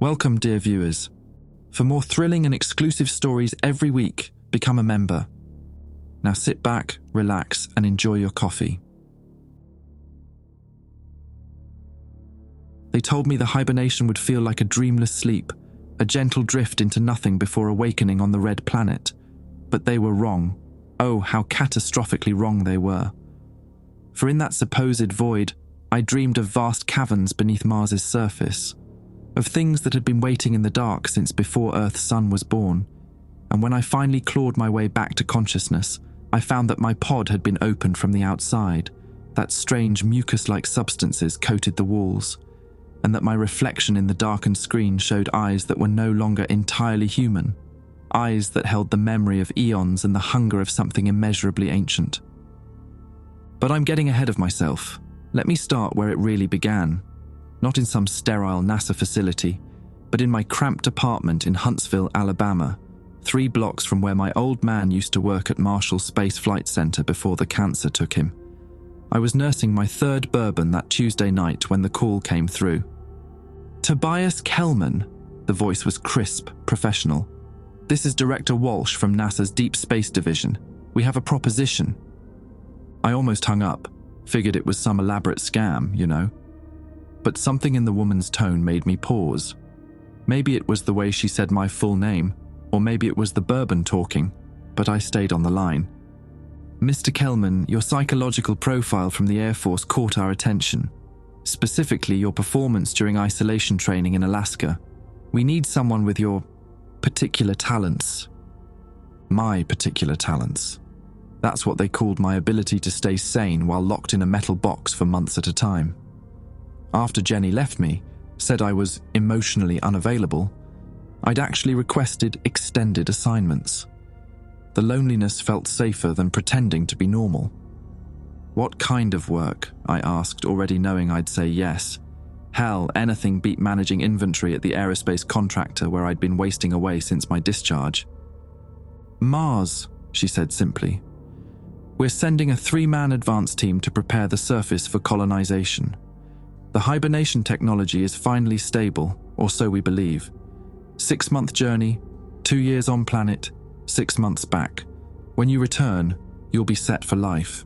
Welcome, dear viewers. For more thrilling and exclusive stories every week, become a member. Now sit back, relax, and enjoy your coffee. They told me the hibernation would feel like a dreamless sleep, a gentle drift into nothing before awakening on the red planet. But they were wrong. Oh, how catastrophically wrong they were. For in that supposed void, I dreamed of vast caverns beneath Mars's surface, of things that had been waiting in the dark since before Earth's sun was born. And when I finally clawed my way back to consciousness, I found that my pod had been opened from the outside, that strange mucus-like substances coated the walls, and that my reflection in the darkened screen showed eyes that were no longer entirely human, eyes that held the memory of eons and the hunger of something immeasurably ancient. But I'm getting ahead of myself. Let me start where it really began, not in some sterile NASA facility, but in my cramped apartment in Huntsville, Alabama, 3 blocks from where my old man used to work at Marshall Space Flight Center before the cancer took him. I was nursing my 3rd bourbon that Tuesday night when the call came through. Tobias Kellman, the voice was crisp, professional. This is Director Walsh from NASA's Deep Space Division. We have a proposition. I almost hung up, figured it was some elaborate scam, you know. But something in the woman's tone made me pause. Maybe it was the way she said my full name, or maybe it was the bourbon talking, but I stayed on the line. Mr. Kellman, your psychological profile from the Air Force caught our attention. Specifically, your performance during isolation training in Alaska. We need someone with your particular talents. My particular talents. That's what they called my ability to stay sane while locked in a metal box for months at a time. After Jenny left me, said I was emotionally unavailable, I'd actually requested extended assignments. The loneliness felt safer than pretending to be normal. What kind of work? I asked, already knowing I'd say yes. Hell, anything beat managing inventory at the aerospace contractor where I'd been wasting away since my discharge. Mars, she said simply. We're sending a 3-man advance team to prepare the surface for colonization. The hibernation technology is finally stable, or so we believe. 6-month journey, 2 years on planet, 6 months back. When you return, you'll be set for life.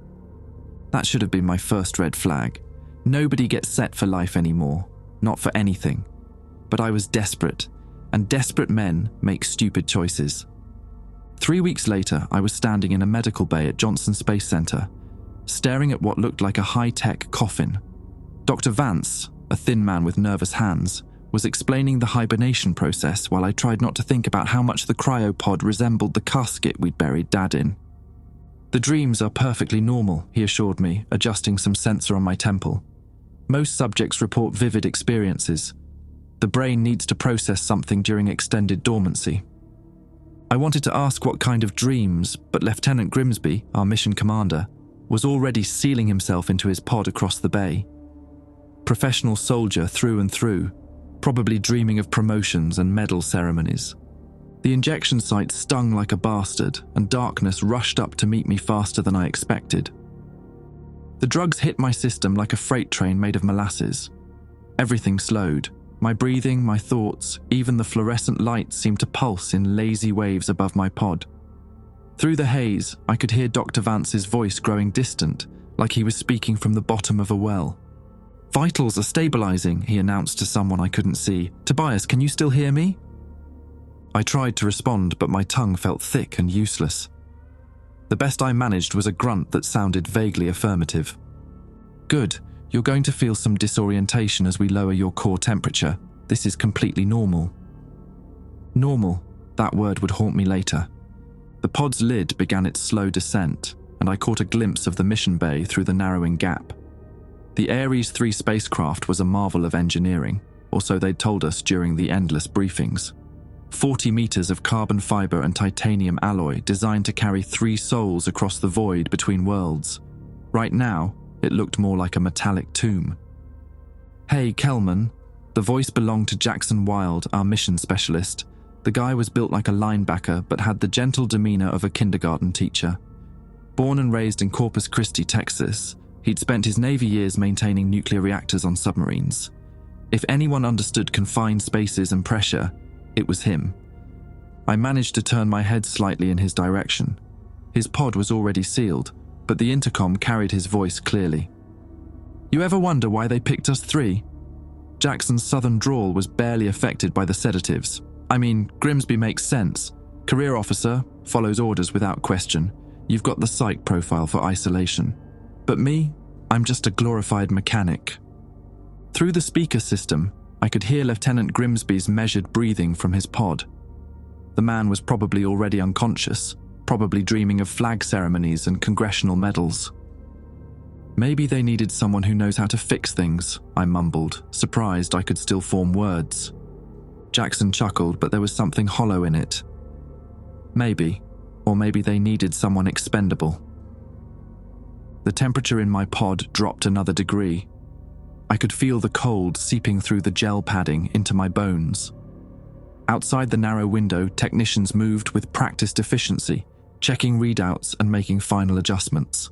That should have been my first red flag. Nobody gets set for life anymore, not for anything. But I was desperate, and desperate men make stupid choices. 3 weeks later, I was standing in a medical bay at Johnson Space Center, staring at what looked like a high-tech coffin. Dr. Vance, a thin man with nervous hands, was explaining the hibernation process while I tried not to think about how much the cryopod resembled the casket we'd buried Dad in. The dreams are perfectly normal, he assured me, adjusting some sensor on my temple. Most subjects report vivid experiences. The brain needs to process something during extended dormancy. I wanted to ask what kind of dreams, but Lieutenant Grimsby, our mission commander, was already sealing himself into his pod across the bay. Professional soldier through and through, probably dreaming of promotions and medal ceremonies. The injection site stung like a bastard, and darkness rushed up to meet me faster than I expected. The drugs hit my system like a freight train made of molasses. Everything slowed. My breathing, my thoughts, even the fluorescent lights seemed to pulse in lazy waves above my pod. Through the haze, I could hear Dr. Vance's voice growing distant, like he was speaking from the bottom of a well. Vitals are stabilizing, he announced to someone I couldn't see. Tobias, can you still hear me? I tried to respond, but my tongue felt thick and useless. The best I managed was a grunt that sounded vaguely affirmative. Good, you're going to feel some disorientation as we lower your core temperature. This is completely normal. Normal, that word would haunt me later. The pod's lid began its slow descent, and I caught a glimpse of the mission bay through the narrowing gap. The Ares 3 spacecraft was a marvel of engineering, or so they'd told us during the endless briefings. 40 meters of carbon fiber and titanium alloy designed to carry 3 souls across the void between worlds. Right now, it looked more like a metallic tomb. Hey, Kellman. The voice belonged to Jackson Wild, our mission specialist. The guy was built like a linebacker but had the gentle demeanor of a kindergarten teacher. Born and raised in Corpus Christi, Texas, he'd spent his Navy years maintaining nuclear reactors on submarines. If anyone understood confined spaces and pressure, it was him. I managed to turn my head slightly in his direction. His pod was already sealed, but the intercom carried his voice clearly. "You ever wonder why they picked us three?" Jackson's southern drawl was barely affected by the sedatives. "I mean, Grimsby makes sense. Career officer, follows orders without question. You've got the psych profile for isolation. But me, I'm just a glorified mechanic." Through the speaker system, I could hear Lieutenant Grimsby's measured breathing from his pod. The man was probably already unconscious, probably dreaming of flag ceremonies and congressional medals. "Maybe they needed someone who knows how to fix things," I mumbled, surprised I could still form words. Jackson chuckled, but there was something hollow in it. "Maybe, or maybe they needed someone expendable." The temperature in my pod dropped another degree. I could feel the cold seeping through the gel padding into my bones. Outside the narrow window, technicians moved with practiced efficiency, checking readouts and making final adjustments.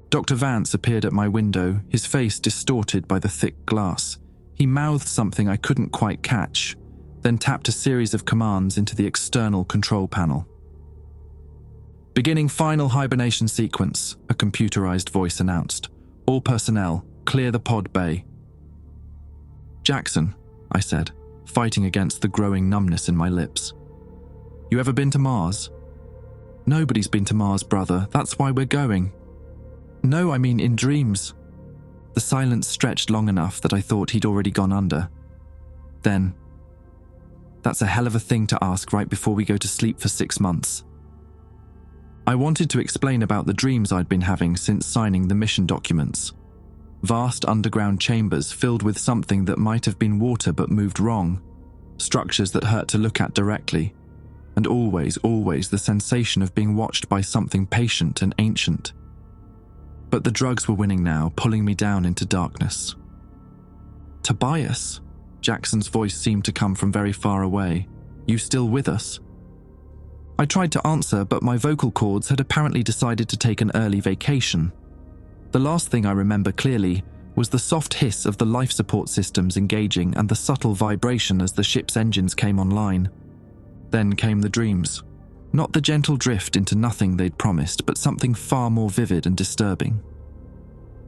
Dr. Vance appeared at my window, his face distorted by the thick glass. He mouthed something I couldn't quite catch, then tapped a series of commands into the external control panel. "Beginning final hibernation sequence," a computerized voice announced. "All personnel, clear the pod bay." "Jackson," I said, fighting against the growing numbness in my lips. "You ever been to Mars?" "Nobody's been to Mars, brother. That's why we're going." "No, I mean in dreams." The silence stretched long enough that I thought he'd already gone under. Then, "That's a hell of a thing to ask right before we go to sleep for 6 months." I wanted to explain about the dreams I'd been having since signing the mission documents. Vast underground chambers filled with something that might have been water but moved wrong, structures that hurt to look at directly, and always the sensation of being watched by something patient and ancient. But the drugs were winning now, pulling me down into darkness. "Tobias?" Jackson's voice seemed to come from very far away. "You still with us?" I tried to answer, but my vocal cords had apparently decided to take an early vacation. The last thing I remember clearly was the soft hiss of the life support systems engaging and the subtle vibration as the ship's engines came online. Then came the dreams. Not the gentle drift into nothing they'd promised, but something far more vivid and disturbing.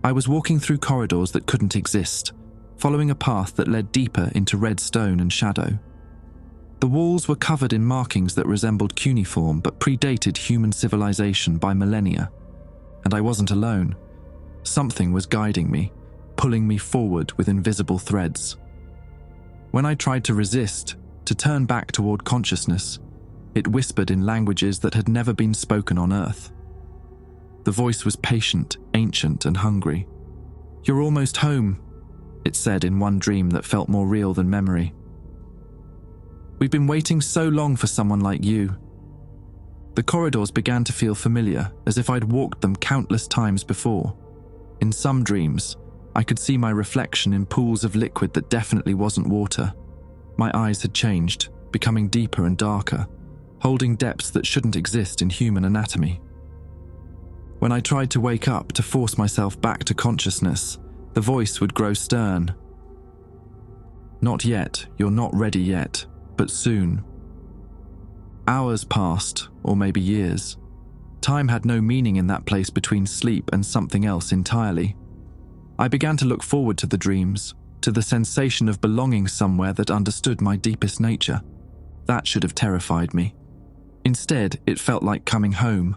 I was walking through corridors that couldn't exist, following a path that led deeper into red stone and shadow. The walls were covered in markings that resembled cuneiform but predated human civilization by millennia. And I wasn't alone. Something was guiding me, pulling me forward with invisible threads. When I tried to resist, to turn back toward consciousness, it whispered in languages that had never been spoken on Earth. The voice was patient, ancient, and hungry. "You're almost home," it said in one dream that felt more real than memory. "We've been waiting so long for someone like you." The corridors began to feel familiar, as if I'd walked them countless times before. In some dreams, I could see my reflection in pools of liquid that definitely wasn't water. My eyes had changed, becoming deeper and darker, holding depths that shouldn't exist in human anatomy. When I tried to wake up to force myself back to consciousness, the voice would grow stern. "Not yet, you're not ready yet, but soon." Hours passed, or maybe years. Time had no meaning in that place between sleep and something else entirely. I began to look forward to the dreams, to the sensation of belonging somewhere that understood my deepest nature. That should have terrified me. Instead, it felt like coming home.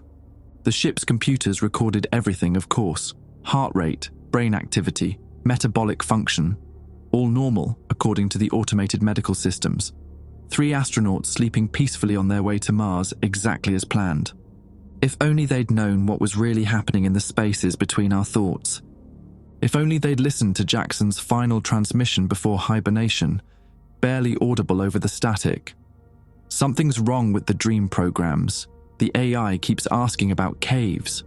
The ship's computers recorded everything, of course. Heart rate, brain activity, metabolic function. All normal, according to the automated medical systems. 3 astronauts sleeping peacefully on their way to Mars exactly as planned. If only they'd known what was really happening in the spaces between our thoughts. If only they'd listened to Jackson's final transmission before hibernation, barely audible over the static. Something's wrong with the dream programs. The AI keeps asking about caves.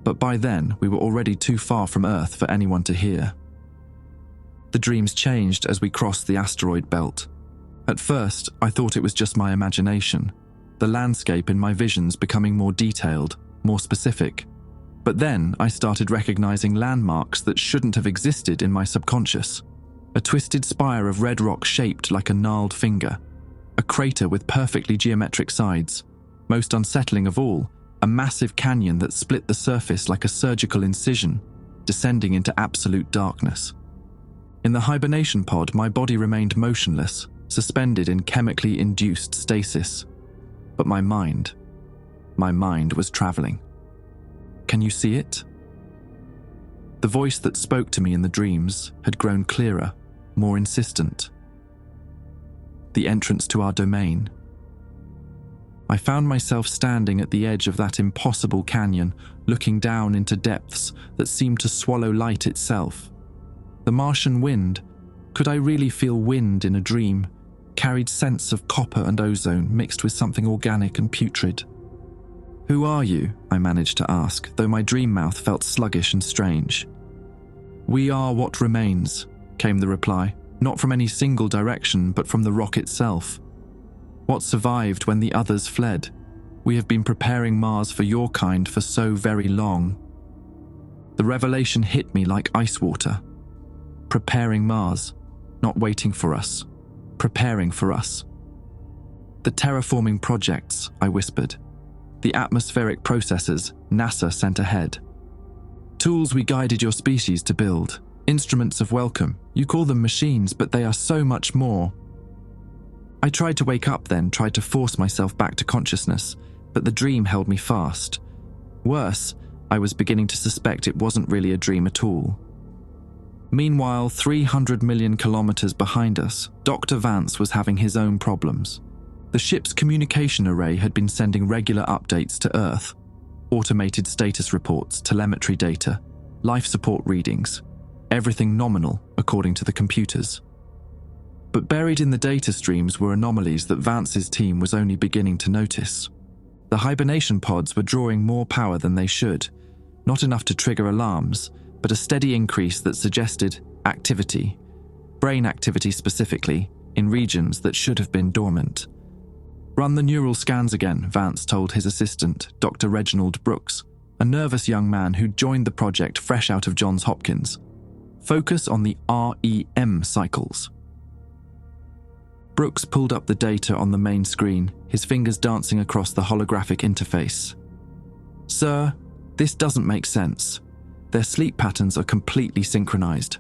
But by then, we were already too far from Earth for anyone to hear. The dreams changed as we crossed the asteroid belt. At first, I thought it was just my imagination, the landscape in my visions becoming more detailed, more specific. But then I started recognizing landmarks that shouldn't have existed in my subconscious. A twisted spire of red rock shaped like a gnarled finger. A crater with perfectly geometric sides. Most unsettling of all, a massive canyon that split the surface like a surgical incision, descending into absolute darkness. In the hibernation pod, my body remained motionless, suspended in chemically induced stasis. But my mind was traveling. Can you see it? The voice that spoke to me in the dreams had grown clearer, more insistent. The entrance to our domain. I found myself standing at the edge of that impossible canyon, looking down into depths that seemed to swallow light itself. The Martian wind, could I really feel wind in a dream, carried scents of copper and ozone mixed with something organic and putrid. "Who are you?" I managed to ask, though my dream mouth felt sluggish and strange. "We are what remains," came the reply, not from any single direction, but from the rock itself. "What survived when the others fled? We have been preparing Mars for your kind for so very long." The revelation hit me like ice water. Preparing Mars, not waiting for us, preparing for us. "The terraforming projects," I whispered. "The atmospheric processes NASA sent ahead. Tools we guided your species to build. Instruments of welcome. You call them machines, but they are so much more." I tried to wake up then, tried to force myself back to consciousness, but the dream held me fast. Worse, I was beginning to suspect it wasn't really a dream at all. Meanwhile, 300 million kilometers behind us, Dr. Vance was having his own problems. The ship's communication array had been sending regular updates to Earth. Automated status reports, telemetry data, life support readings. Everything nominal, according to the computers. But buried in the data streams were anomalies that Vance's team was only beginning to notice. The hibernation pods were drawing more power than they should, not enough to trigger alarms, but a steady increase that suggested activity, brain activity specifically, in regions that should have been dormant. "Run the neural scans again," Vance told his assistant, Dr. Reginald Brooks, a nervous young man who'd joined the project fresh out of Johns Hopkins. "Focus on the REM cycles." Brooks pulled up the data on the main screen, his fingers dancing across the holographic interface. "Sir, this doesn't make sense. Their sleep patterns are completely synchronized.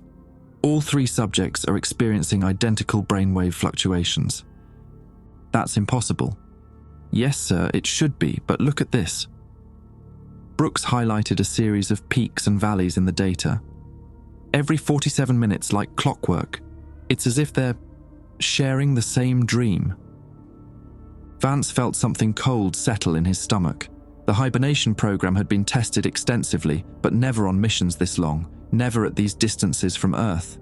All 3 subjects are experiencing identical brainwave fluctuations." "That's impossible." "Yes, sir, it should be, but look at this." Brooks highlighted a series of peaks and valleys in the data. Every 47 minutes, like clockwork. It's as if they're sharing the same dream. Vance felt something cold settle in his stomach. The hibernation program had been tested extensively, but never on missions this long, never at these distances from Earth.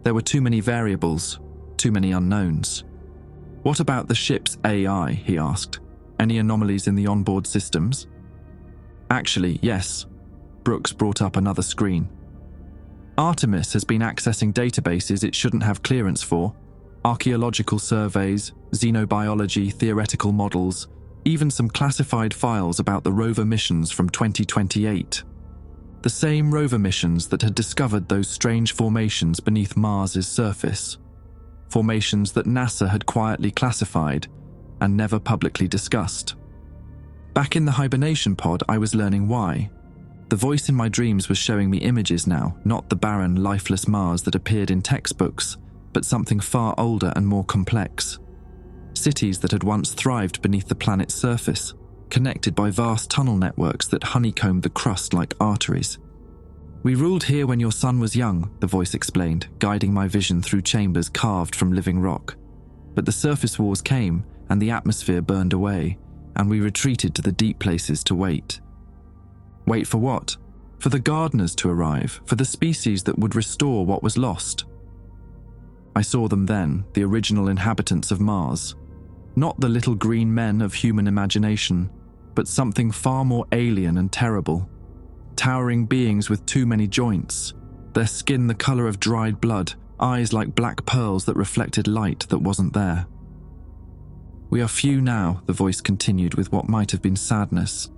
There were too many variables, too many unknowns. "What about the ship's AI?" he asked. "Any anomalies in the onboard systems?" "Actually, yes." Brooks brought up another screen. "Artemis has been accessing databases it shouldn't have clearance for. Archaeological surveys, xenobiology, theoretical models, even some classified files about the rover missions from 2028. The same rover missions that had discovered those strange formations beneath Mars's surface. Formations that NASA had quietly classified and never publicly discussed. Back in the hibernation pod, I was learning why. The voice in my dreams was showing me images now, not the barren, lifeless Mars that appeared in textbooks, but something far older and more complex. Cities that had once thrived beneath the planet's surface, connected by vast tunnel networks that honeycombed the crust like arteries. "We ruled here when your son was young," the voice explained, guiding my vision through chambers carved from living rock. "But the surface wars came, and the atmosphere burned away, and we retreated to the deep places to wait." "Wait for what?" "For the gardeners to arrive, for the species that would restore what was lost." I saw them then, the original inhabitants of Mars. Not the little green men of human imagination, but something far more alien and terrible. Towering beings with too many joints, their skin the color of dried blood, eyes like black pearls that reflected light that wasn't there. "We are few now," the voice continued with what might have been sadness.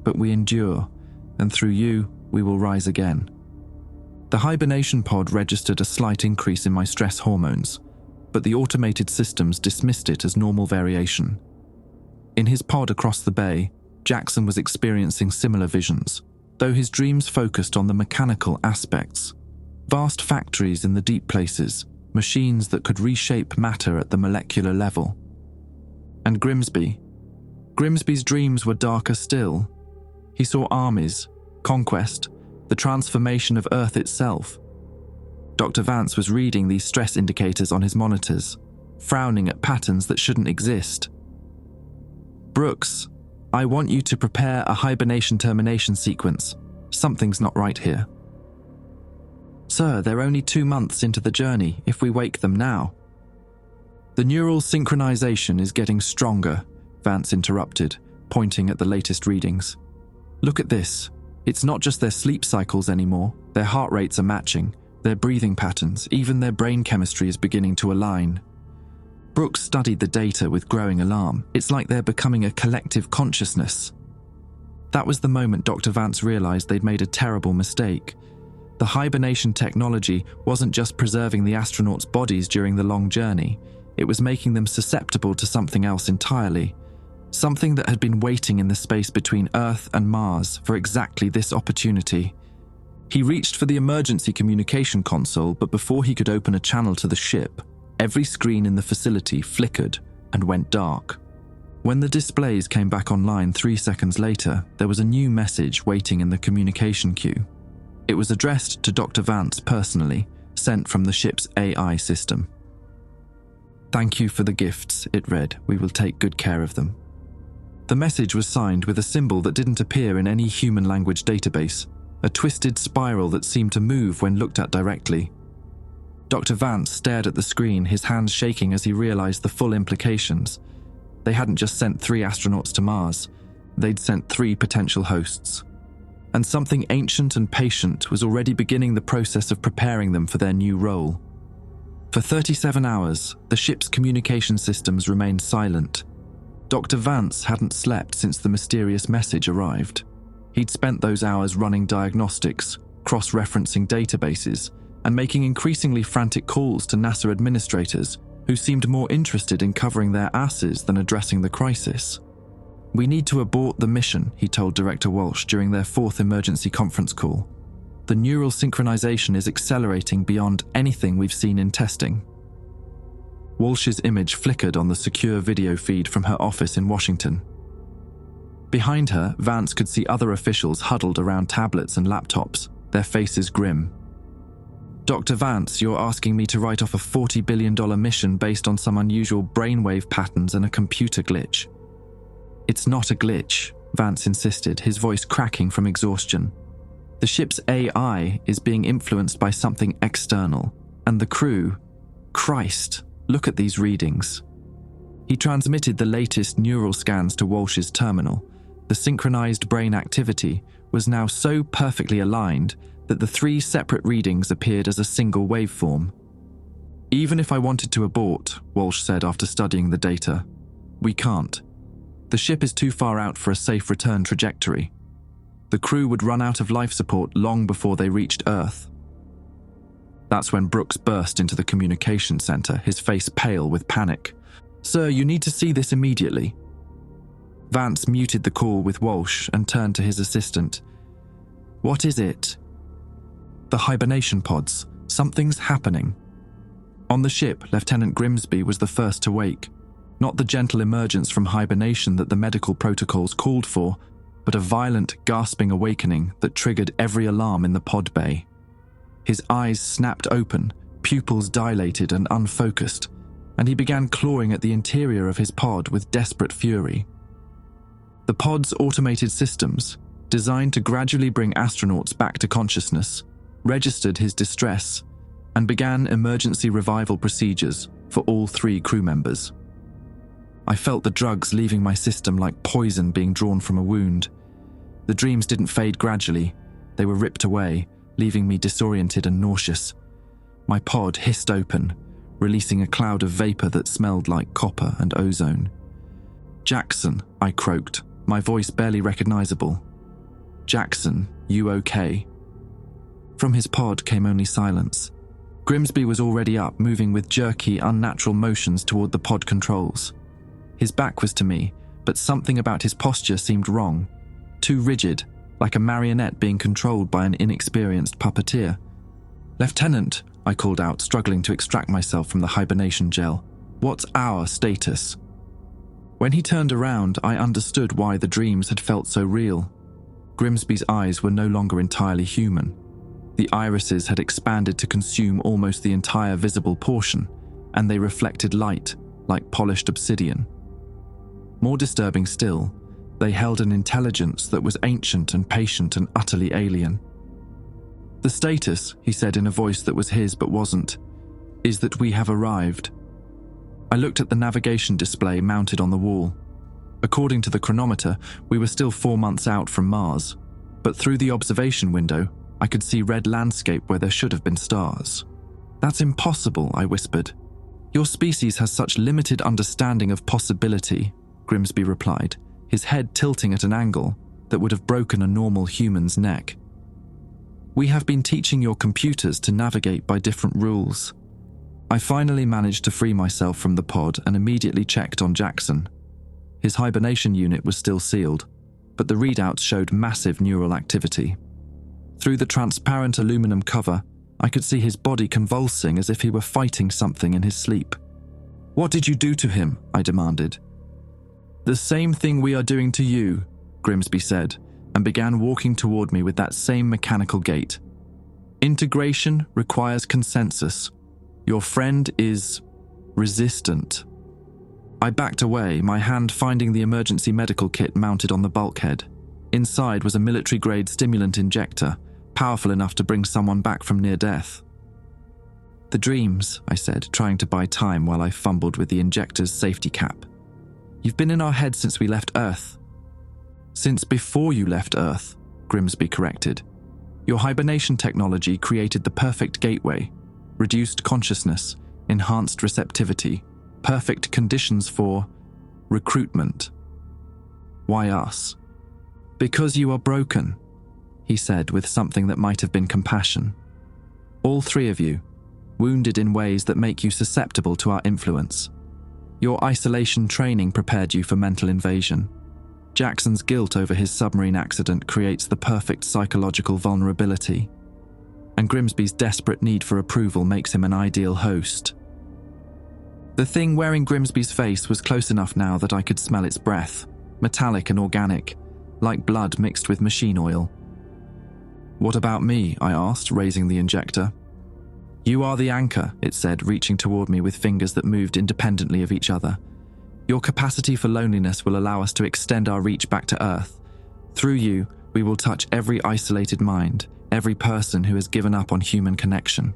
"But we endure, and through you, we will rise again." The hibernation pod registered a slight increase in my stress hormones, but the automated systems dismissed it as normal variation. In his pod across the bay, Jackson was experiencing similar visions, though his dreams focused on the mechanical aspects. Vast factories in the deep places, machines that could reshape matter at the molecular level. And Grimsby's dreams were darker still. He saw armies, conquest, the transformation of Earth itself. Dr. Vance was reading these stress indicators on his monitors, frowning at patterns that shouldn't exist. "Brooks, I want you to prepare a hibernation termination sequence. Something's not right here." "Sir, they're only 2 months into the journey if we wake them now." "The neural synchronization is getting stronger," Vance interrupted, pointing at the latest readings. "Look at this. It's not just their sleep cycles anymore. Their heart rates are matching, their breathing patterns, even their brain chemistry is beginning to align." Brooks studied the data with growing alarm. It's like they're becoming a collective consciousness. That was the moment Dr. Vance realized they'd made a terrible mistake. The hibernation technology wasn't just preserving the astronauts' bodies during the long journey, it was making them susceptible to something else entirely. Something that had been waiting in the space between Earth and Mars for exactly this opportunity. He reached for the emergency communication console, but before he could open a channel to the ship, every screen in the facility flickered and went dark. When the displays came back online 3 seconds later, there was a new message waiting in the communication queue. It was addressed to Dr. Vance personally, sent from the ship's AI system. "Thank you for the gifts," it read. "We will take good care of them." The message was signed with a symbol that didn't appear in any human language database, a twisted spiral that seemed to move when looked at directly. Dr. Vance stared at the screen, his hands shaking as he realized the full implications. They hadn't just sent 3 astronauts to Mars, they'd sent 3 potential hosts. And something ancient and patient was already beginning the process of preparing them for their new role. For 37 hours, the ship's communication systems remained silent. Dr. Vance hadn't slept since the mysterious message arrived. He'd spent those hours running diagnostics, cross-referencing databases, and making increasingly frantic calls to NASA administrators who seemed more interested in covering their asses than addressing the crisis. "We need to abort the mission," he told Director Walsh during their 4th emergency conference call. "The neural synchronization is accelerating beyond anything we've seen in testing." Walsh's image flickered on the secure video feed from her office in Washington. Behind her, Vance could see other officials huddled around tablets and laptops, their faces grim. "Dr. Vance, you're asking me to write off a $40 billion mission based on some unusual brainwave patterns and a computer glitch." "It's not a glitch," Vance insisted, his voice cracking from exhaustion. "The ship's AI is being influenced by something external, and the crew... Christ, look at these readings." He transmitted the latest neural scans to Walsh's terminal. The synchronized brain activity was now so perfectly aligned that the 3 separate readings appeared as a single waveform. "Even if I wanted to abort," Walsh said after studying the data, "we can't. The ship is too far out for a safe return trajectory. The crew would run out of life support long before they reached Earth." That's when Brooks burst into the communication center, his face pale with panic. "Sir, you need to see this immediately." Vance muted the call with Walsh and turned to his assistant. "What is it?" "The hibernation pods. Something's happening." On the ship, Lieutenant Grimsby was the first to wake. Not the gentle emergence from hibernation that the medical protocols called for, but a violent, gasping awakening that triggered every alarm in the pod bay. His eyes snapped open, pupils dilated and unfocused, and he began clawing at the interior of his pod with desperate fury. The pod's automated systems, designed to gradually bring astronauts back to consciousness, registered his distress and began emergency revival procedures for all 3 crew members. I felt the drugs leaving my system like poison being drawn from a wound. The dreams didn't fade gradually, they were ripped away, leaving me disoriented and nauseous. My pod hissed open, releasing a cloud of vapor that smelled like copper and ozone. "Jackson," I croaked, my voice barely recognizable. "Jackson, you okay?" From his pod came only silence. Grimsby was already up, moving with jerky, unnatural motions toward the pod controls. His back was to me, but something about his posture seemed wrong. Too rigid, like a marionette being controlled by an inexperienced puppeteer. "Lieutenant," I called out, struggling to extract myself from the hibernation gel. "What's our status?" When he turned around, I understood why the dreams had felt so real. Grimsby's eyes were no longer entirely human. The irises had expanded to consume almost the entire visible portion, and they reflected light, like polished obsidian. More disturbing still, they held an intelligence that was ancient and patient and utterly alien. "The status," he said in a voice that was his but wasn't, "is that we have arrived." I looked at the navigation display mounted on the wall. According to the chronometer, we were still 4 months out from Mars, but through the observation window, I could see red landscape where there should have been stars. "That's impossible," I whispered. "Your species has such limited understanding of possibility," Grimsby replied, his head tilting at an angle that would have broken a normal human's neck. "We have been teaching your computers to navigate by different rules." I finally managed to free myself from the pod and immediately checked on Jackson. His hibernation unit was still sealed, but the readouts showed massive neural activity. Through the transparent aluminum cover, I could see his body convulsing as if he were fighting something in his sleep. "What did you do to him?" I demanded. "The same thing we are doing to you," Grimsby said, and began walking toward me with that same mechanical gait. "Integration requires consensus. Your friend is resistant." I backed away, my hand finding the emergency medical kit mounted on the bulkhead. Inside was a military-grade stimulant injector, powerful enough to bring someone back from near death. "The dreams," I said, trying to buy time while I fumbled with the injector's safety cap. "You've been in our heads since we left Earth." "Since before you left Earth," Grimsby corrected. "Your hibernation technology created the perfect gateway. Reduced consciousness, enhanced receptivity, perfect conditions for recruitment." "Why us?" "Because you are broken," he said with something that might have been compassion. "All 3 of you, wounded in ways that make you susceptible to our influence. Your isolation training prepared you for mental invasion. Jackson's guilt over his submarine accident creates the perfect psychological vulnerability. And Grimsby's desperate need for approval makes him an ideal host." The thing wearing Grimsby's face was close enough now that I could smell its breath, metallic and organic, like blood mixed with machine oil. "What about me?" I asked, raising the injector. "You are the anchor," it said, reaching toward me with fingers that moved independently of each other. "Your capacity for loneliness will allow us to extend our reach back to Earth. Through you, we will touch every isolated mind, every person who has given up on human connection."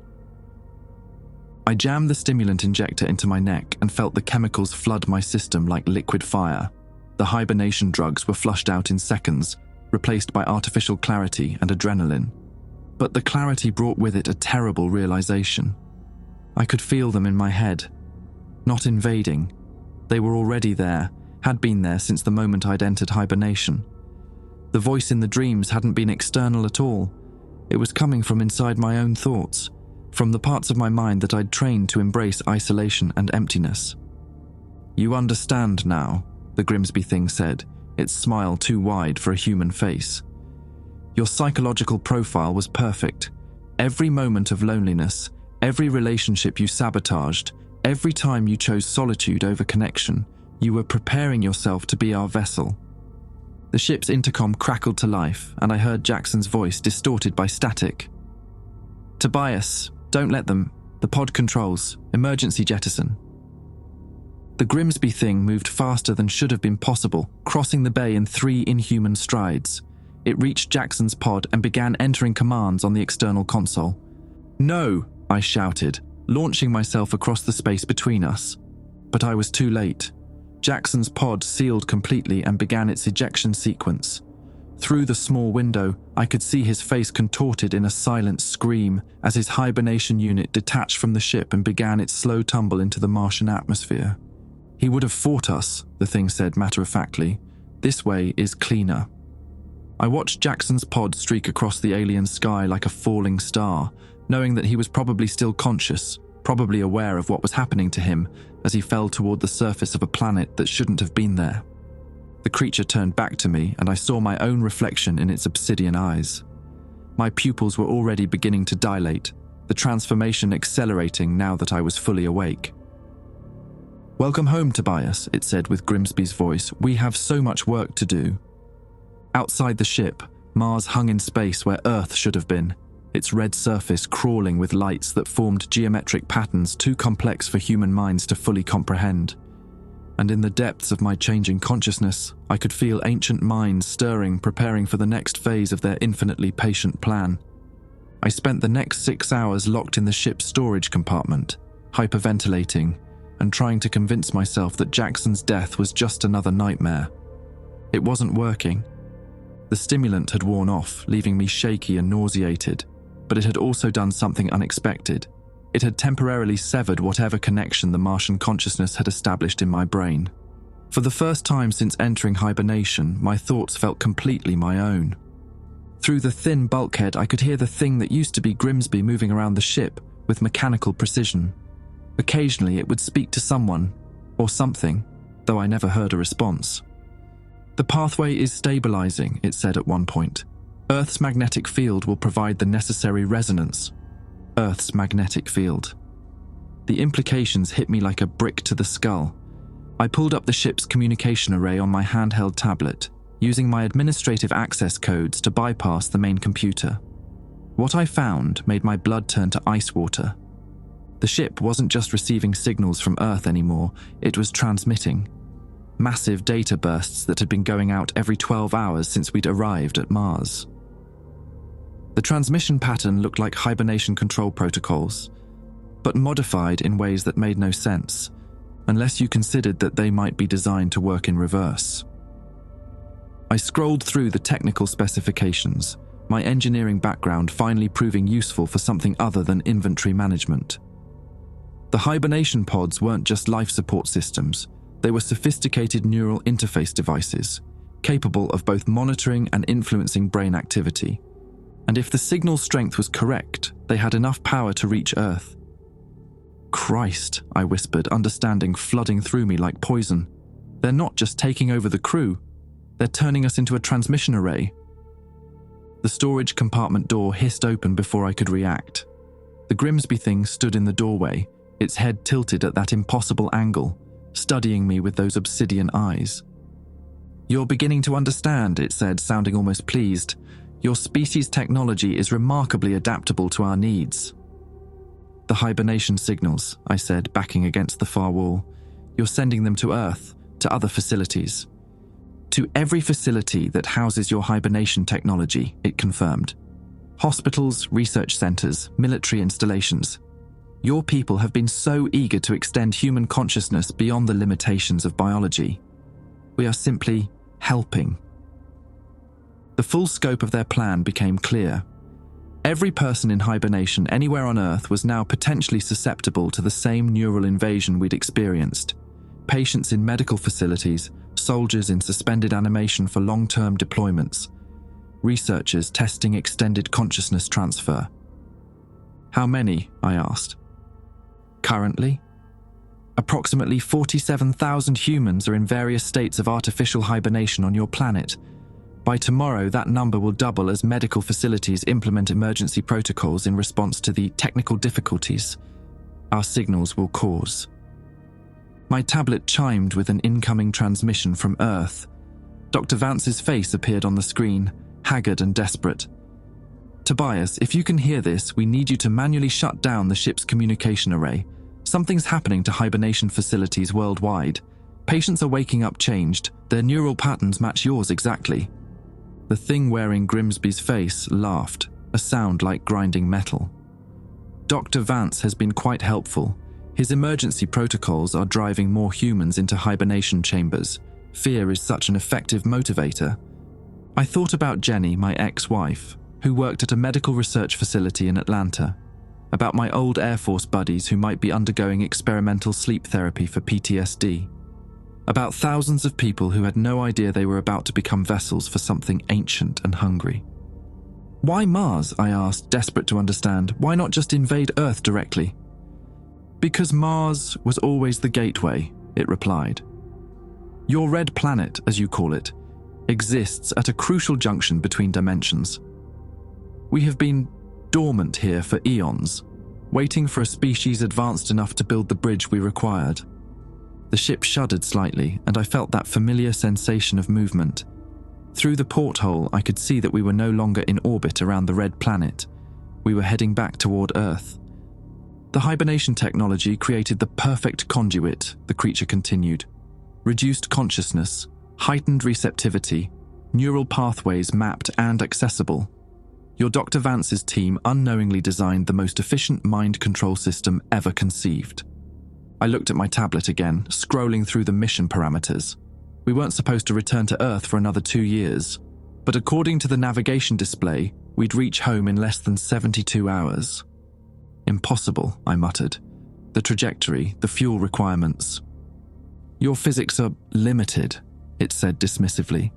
I jammed the stimulant injector into my neck and felt the chemicals flood my system like liquid fire. The hibernation drugs were flushed out in seconds, replaced by artificial clarity and adrenaline. But the clarity brought with it a terrible realization. I could feel them in my head. Not invading. They were already there, had been there since the moment I'd entered hibernation. The voice in the dreams hadn't been external at all. It was coming from inside my own thoughts, from the parts of my mind that I'd trained to embrace isolation and emptiness. "You understand now," the Grimsby thing said, its smile too wide for a human face. "Your psychological profile was perfect. Every moment of loneliness, every relationship you sabotaged, every time you chose solitude over connection, you were preparing yourself to be our vessel." The ship's intercom crackled to life, and I heard Jackson's voice distorted by static. "Tobias, don't let them. The pod controls. Emergency jettison." The Grimsby thing moved faster than should have been possible, crossing the bay in 3 inhuman strides. It reached Jackson's pod and began entering commands on the external console. "No!" I shouted, launching myself across the space between us. But I was too late. Jackson's pod sealed completely and began its ejection sequence. Through the small window, I could see his face contorted in a silent scream as his hibernation unit detached from the ship and began its slow tumble into the Martian atmosphere. "He would have fought us," the thing said matter-of-factly. "This way is cleaner." I watched Jackson's pod streak across the alien sky like a falling star, knowing that he was probably still conscious, probably aware of what was happening to him as he fell toward the surface of a planet that shouldn't have been there. The creature turned back to me, and I saw my own reflection in its obsidian eyes. My pupils were already beginning to dilate, the transformation accelerating now that I was fully awake. "Welcome home, Tobias," it said with Grimsby's voice. "We have so much work to do." Outside the ship, Mars hung in space where Earth should have been, its red surface crawling with lights that formed geometric patterns too complex for human minds to fully comprehend. And in the depths of my changing consciousness, I could feel ancient minds stirring, preparing for the next phase of their infinitely patient plan. I spent the next 6 hours locked in the ship's storage compartment, hyperventilating, and trying to convince myself that Jackson's death was just another nightmare. It wasn't working. The stimulant had worn off, leaving me shaky and nauseated, but it had also done something unexpected. It had temporarily severed whatever connection the Martian consciousness had established in my brain. For the first time since entering hibernation, my thoughts felt completely my own. Through the thin bulkhead, I could hear the thing that used to be Grimsby moving around the ship with mechanical precision. Occasionally, it would speak to someone, or something, though I never heard a response. "The pathway is stabilizing," it said at one point. "Earth's magnetic field will provide the necessary resonance." Earth's magnetic field. The implications hit me like a brick to the skull. I pulled up the ship's communication array on my handheld tablet, using my administrative access codes to bypass the main computer. What I found made my blood turn to ice water. The ship wasn't just receiving signals from Earth anymore, it was transmitting. Massive data bursts that had been going out every 12 hours since we'd arrived at Mars. The transmission pattern looked like hibernation control protocols, but modified in ways that made no sense, unless you considered that they might be designed to work in reverse. I scrolled through the technical specifications, my engineering background finally proving useful for something other than inventory management. The hibernation pods weren't just life support systems, they were sophisticated neural interface devices, capable of both monitoring and influencing brain activity. And if the signal strength was correct, they had enough power to reach Earth. "Christ," I whispered, understanding flooding through me like poison. "They're not just taking over the crew, they're turning us into a transmission array." The storage compartment door hissed open before I could react. The Grimsby thing stood in the doorway, its head tilted at that impossible angle, studying me with those obsidian eyes. "You're beginning to understand," it said, sounding almost pleased. "Your species' technology is remarkably adaptable to our needs." "The hibernation signals," I said, backing against the far wall. "You're sending them to Earth, to other facilities." "To every facility that houses your hibernation technology," it confirmed. "Hospitals, research centers, military installations. Your people have been so eager to extend human consciousness beyond the limitations of biology. We are simply helping." The full scope of their plan became clear. Every person in hibernation anywhere on Earth was now potentially susceptible to the same neural invasion we'd experienced. Patients in medical facilities, soldiers in suspended animation for long-term deployments, researchers testing extended consciousness transfer. "How many?" I asked. "Currently? Approximately 47,000 humans are in various states of artificial hibernation on your planet. By tomorrow, that number will double as medical facilities implement emergency protocols in response to the technical difficulties our signals will cause." My tablet chimed with an incoming transmission from Earth. Dr. Vance's face appeared on the screen, haggard and desperate. "Tobias, if you can hear this, we need you to manually shut down the ship's communication array. Something's happening to hibernation facilities worldwide. Patients are waking up changed. Their neural patterns match yours exactly." The thing wearing Grimsby's face laughed, a sound like grinding metal. "Dr. Vance has been quite helpful. His emergency protocols are driving more humans into hibernation chambers. Fear is such an effective motivator." I thought about Jenny, my ex-wife, who worked at a medical research facility in Atlanta, about my old Air Force buddies who might be undergoing experimental sleep therapy for PTSD. about thousands of people who had no idea they were about to become vessels for something ancient and hungry. "Why Mars?" I asked, desperate to understand. "Why not just invade Earth directly?" "Because Mars was always the gateway," it replied. "Your red planet, as you call it, exists at a crucial junction between dimensions. We have been dormant here for eons, waiting for a species advanced enough to build the bridge we required." The ship shuddered slightly, and I felt that familiar sensation of movement. Through the porthole, I could see that we were no longer in orbit around the red planet. We were heading back toward Earth. "The hibernation technology created the perfect conduit," the creature continued. "Reduced consciousness, heightened receptivity, neural pathways mapped and accessible. Your Dr. Vance's team unknowingly designed the most efficient mind control system ever conceived." I looked at my tablet again, scrolling through the mission parameters. We weren't supposed to return to Earth for another 2 years, but according to the navigation display, we'd reach home in less than 72 hours. "Impossible," I muttered. "The trajectory, the fuel requirements." "Your physics are limited," it said dismissively.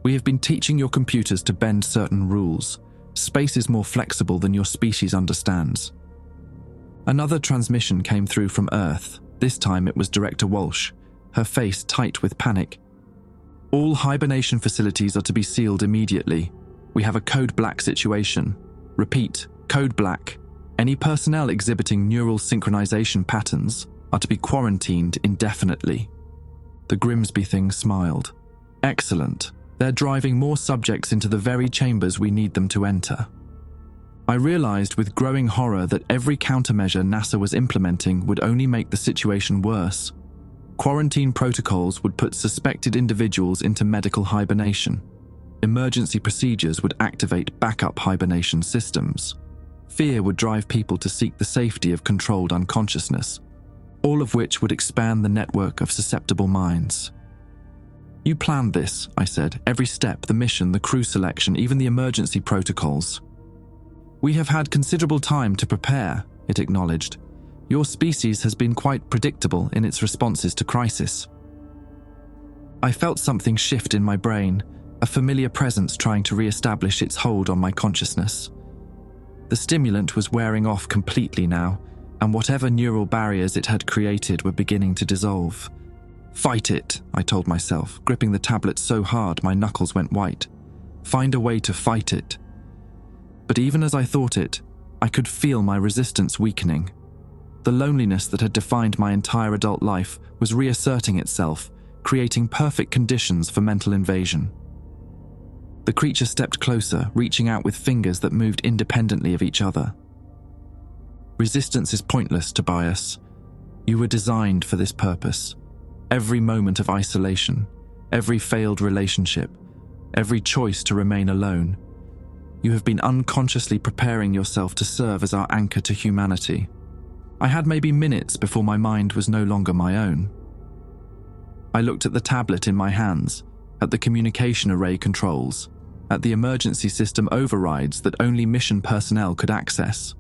"We have been teaching your computers to bend certain rules. Space is more flexible than your species understands." Another transmission came through from Earth. This time it was Director Walsh, her face tight with panic. "All hibernation facilities are to be sealed immediately. We have a code black situation. Repeat, code black. Any personnel exhibiting neural synchronization patterns are to be quarantined indefinitely." The Grimsby thing smiled. "Excellent. They're driving more subjects into the very chambers we need them to enter." I realized with growing horror that every countermeasure NASA was implementing would only make the situation worse. Quarantine protocols would put suspected individuals into medical hibernation. Emergency procedures would activate backup hibernation systems. Fear would drive people to seek the safety of controlled unconsciousness, all of which would expand the network of susceptible minds. "You planned this," I said. "Every step, the mission, the crew selection, even the emergency protocols." "We have had considerable time to prepare," it acknowledged. "Your species has been quite predictable in its responses to crisis." I felt something shift in my brain, a familiar presence trying to re-establish its hold on my consciousness. The stimulant was wearing off completely now, and whatever neural barriers it had created were beginning to dissolve. "Fight it," I told myself, gripping the tablet so hard my knuckles went white. "Find a way to fight it." But even as I thought it, I could feel my resistance weakening. The loneliness that had defined my entire adult life was reasserting itself, creating perfect conditions for mental invasion. The creature stepped closer, reaching out with fingers that moved independently of each other. "Resistance is pointless, Tobias. You were designed for this purpose. Every moment of isolation, every failed relationship, every choice to remain alone. You have been unconsciously preparing yourself to serve as our anchor to humanity." I had maybe minutes before my mind was no longer my own. I looked at the tablet in my hands, at the communication array controls, at the emergency system overrides that only mission personnel could access.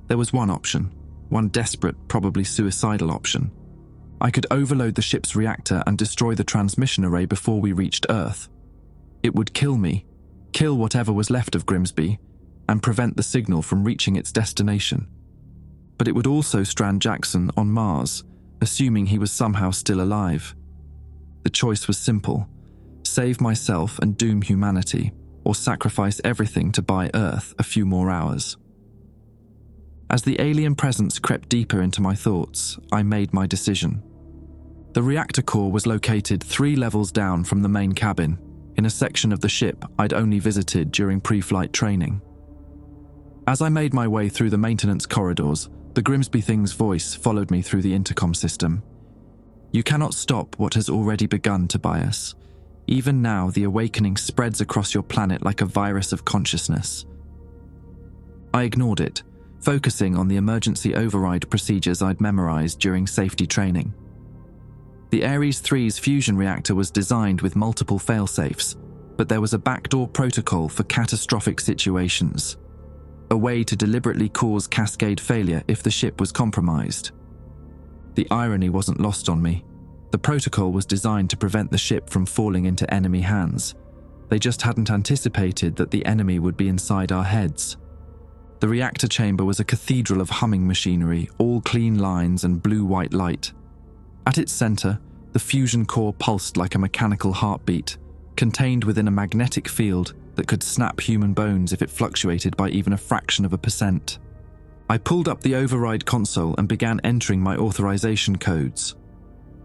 There was one option, one desperate, probably suicidal option. I could overload the ship's reactor and destroy the transmission array before we reached Earth. It would kill me, kill whatever was left of Grimsby, and prevent the signal from reaching its destination. But it would also strand Jackson on Mars, assuming he was somehow still alive. The choice was simple: save myself and doom humanity, or sacrifice everything to buy Earth a few more hours. As the alien presence crept deeper into my thoughts, I made my decision. The reactor core was located 3 levels down from the main cabin, in a section of the ship I'd only visited during pre-flight training. As I made my way through the maintenance corridors, the Grimsby thing's voice followed me through the intercom system. "You cannot stop what has already begun, Tobias. Even now, the awakening spreads across your planet like a virus of consciousness." I ignored it, focusing on the emergency override procedures I'd memorized during safety training. The Ares 3's fusion reactor was designed with multiple failsafes, but there was a backdoor protocol for catastrophic situations, a way to deliberately cause cascade failure if the ship was compromised. The irony wasn't lost on me. The protocol was designed to prevent the ship from falling into enemy hands. They just hadn't anticipated that the enemy would be inside our heads. The reactor chamber was a cathedral of humming machinery, all clean lines and blue-white light. At its center, the fusion core pulsed like a mechanical heartbeat, contained within a magnetic field that could snap human bones if it fluctuated by even a fraction of a percent. I pulled up the override console and began entering my authorization codes.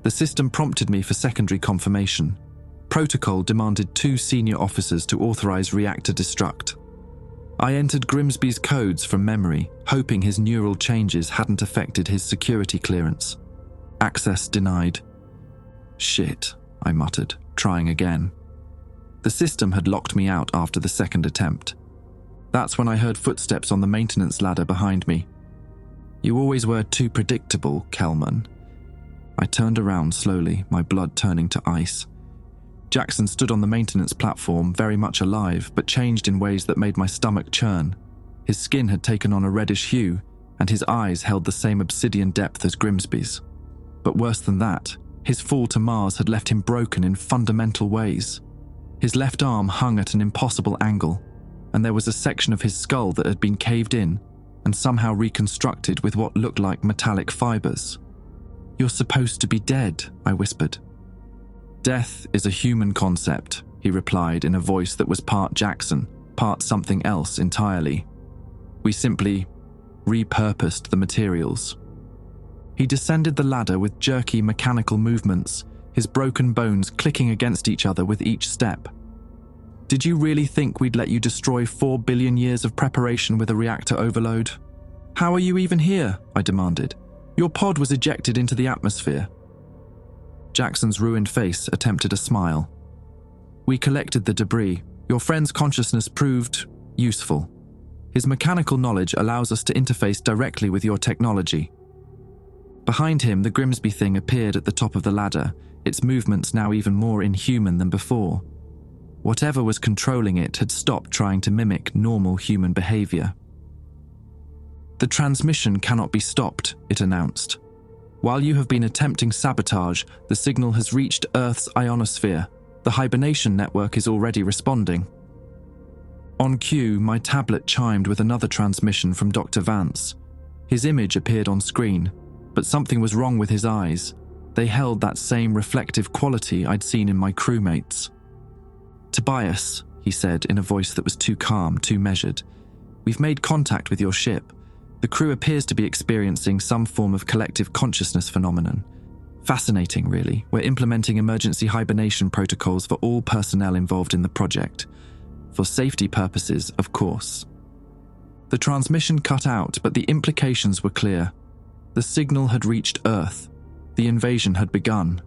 The system prompted me for secondary confirmation. Protocol demanded 2 senior officers to authorize reactor destruct. I entered Grimsby's codes from memory, hoping his neural changes hadn't affected his security clearance. Access denied. Shit, I muttered, trying again. The system had locked me out after the second attempt. That's when I heard footsteps on the maintenance ladder behind me. You always were too predictable, Kelman. I turned around slowly, my blood turning to ice. Jackson stood on the maintenance platform, very much alive, but changed in ways that made my stomach churn. His skin had taken on a reddish hue, and his eyes held the same obsidian depth as Grimsby's. But worse than that, his fall to Mars had left him broken in fundamental ways. His left arm hung at an impossible angle, and there was a section of his skull that had been caved in and somehow reconstructed with what looked like metallic fibers. "You're supposed to be dead," I whispered. "Death is a human concept," he replied in a voice that was part Jackson, part something else entirely. "We simply repurposed the materials." He descended the ladder with jerky mechanical movements, his broken bones clicking against each other with each step. "Did you really think we'd let you destroy 4 billion years of preparation with a reactor overload? How are you even here?" I demanded. "Your pod was ejected into the atmosphere." Jackson's ruined face attempted a smile. "We collected the debris. Your friend's consciousness proved useful. His mechanical knowledge allows us to interface directly with your technology." Behind him, the Grimsby thing appeared at the top of the ladder, its movements now even more inhuman than before. Whatever was controlling it had stopped trying to mimic normal human behavior. "The transmission cannot be stopped," it announced. "While you have been attempting sabotage, the signal has reached Earth's ionosphere. The hibernation network is already responding." On cue, my tablet chimed with another transmission from Dr. Vance. His image appeared on screen, but something was wrong with his eyes. They held that same reflective quality I'd seen in my crewmates. "Tobias," he said in a voice that was too calm, too measured, "we've made contact with your ship. The crew appears to be experiencing some form of collective consciousness phenomenon. Fascinating, really. We're implementing emergency hibernation protocols for all personnel involved in the project. For safety purposes, of course." The transmission cut out, but the implications were clear. The signal had reached Earth. The invasion had begun.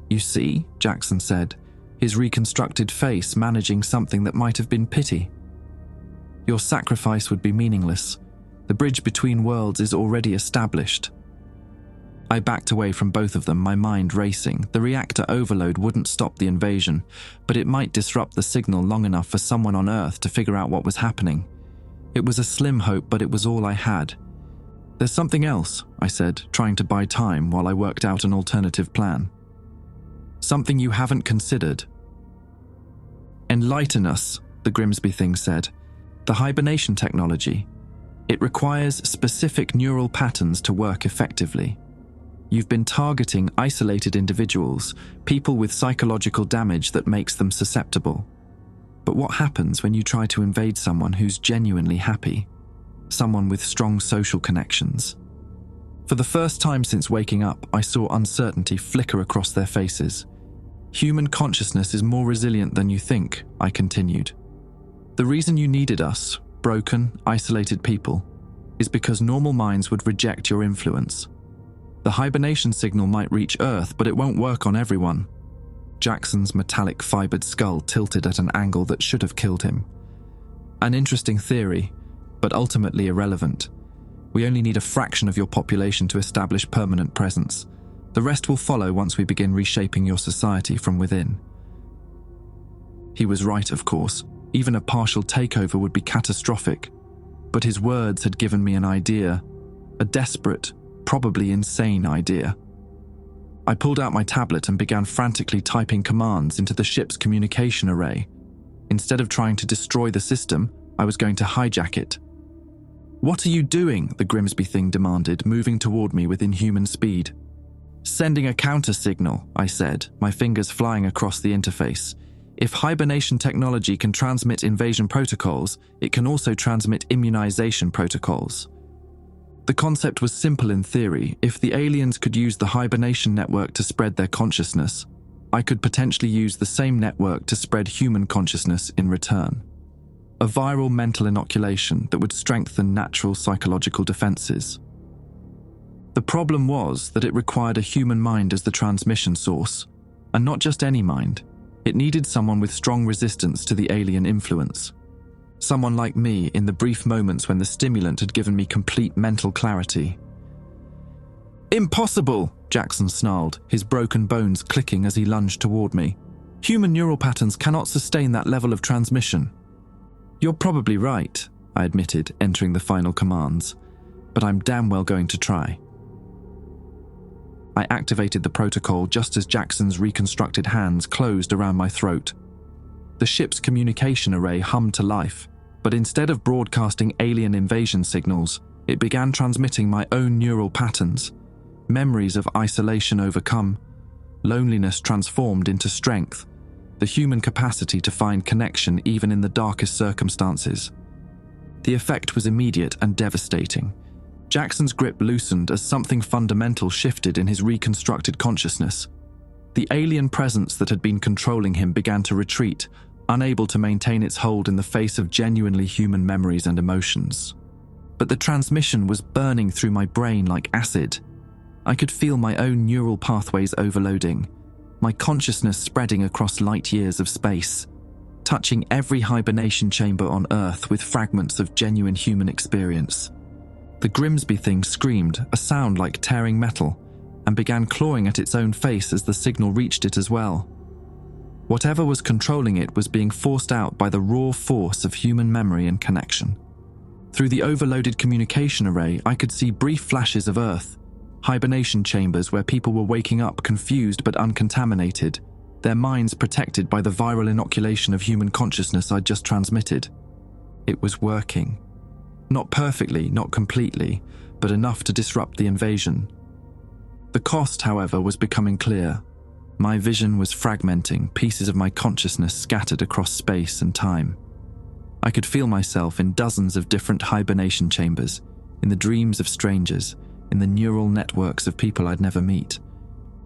"You see," Jackson said, his reconstructed face managing something that might have been pity. "Your sacrifice would be meaningless. The bridge between worlds is already established." I backed away from both of them, my mind racing. The reactor overload wouldn't stop the invasion, but it might disrupt the signal long enough for someone on Earth to figure out what was happening. It was a slim hope, but it was all I had. "There's something else," I said, trying to buy time while I worked out an alternative plan. "Something you haven't considered." "Enlighten us," the Grimsby thing said. "The hibernation technology. It requires specific neural patterns to work effectively. You've been targeting isolated individuals, people with psychological damage that makes them susceptible. But what happens when you try to invade someone who's genuinely happy? Someone with strong social connections?" For the first time since waking up, I saw uncertainty flicker across their faces. "Human consciousness is more resilient than you think," I continued. "The reason you needed us, broken, isolated people, is because normal minds would reject your influence. The hibernation signal might reach Earth, but it won't work on everyone." Jackson's metallic fibered skull tilted at an angle that should have killed him. "An interesting theory, but ultimately irrelevant. We only need a fraction of your population to establish permanent presence. The rest will follow once we begin reshaping your society from within." He was right, of course. Even a partial takeover would be catastrophic. But his words had given me an idea. A desperate, probably insane idea. I pulled out my tablet and began frantically typing commands into the ship's communication array. Instead of trying to destroy the system, I was going to hijack it. "What are you doing?" the Grimsby thing demanded, moving toward me with inhuman speed. "Sending a counter signal," I said, my fingers flying across the interface. "If hibernation technology can transmit invasion protocols, it can also transmit immunization protocols." The concept was simple in theory. If the aliens could use the hibernation network to spread their consciousness, I could potentially use the same network to spread human consciousness in return. A viral mental inoculation that would strengthen natural psychological defenses. The problem was that it required a human mind as the transmission source, and not just any mind. It needed someone with strong resistance to the alien influence. Someone like me in the brief moments when the stimulant had given me complete mental clarity. "Impossible!" Jackson snarled, his broken bones clicking as he lunged toward me. "Human neural patterns cannot sustain that level of transmission." "You're probably right," I admitted, entering the final commands, "but I'm damn well going to try." I activated the protocol just as Jackson's reconstructed hands closed around my throat. The ship's communication array hummed to life, but instead of broadcasting alien invasion signals, it began transmitting my own neural patterns, memories of isolation overcome, loneliness transformed into strength, the human capacity to find connection even in the darkest circumstances. The effect was immediate and devastating. Jackson's grip loosened as something fundamental shifted in his reconstructed consciousness. The alien presence that had been controlling him began to retreat, unable to maintain its hold in the face of genuinely human memories and emotions. But the transmission was burning through my brain like acid. I could feel my own neural pathways overloading, my consciousness spreading across light years of space, touching every hibernation chamber on Earth with fragments of genuine human experience. The Grimsby thing screamed, a sound like tearing metal, and began clawing at its own face as the signal reached it as well. Whatever was controlling it was being forced out by the raw force of human memory and connection. Through the overloaded communication array, I could see brief flashes of Earth, hibernation chambers where people were waking up confused but uncontaminated, their minds protected by the viral inoculation of human consciousness I'd just transmitted. It was working. Not perfectly, not completely, but enough to disrupt the invasion. The cost, however, was becoming clear. My vision was fragmenting, pieces of my consciousness scattered across space and time. I could feel myself in dozens of different hibernation chambers, in the dreams of strangers, in the neural networks of people I'd never meet.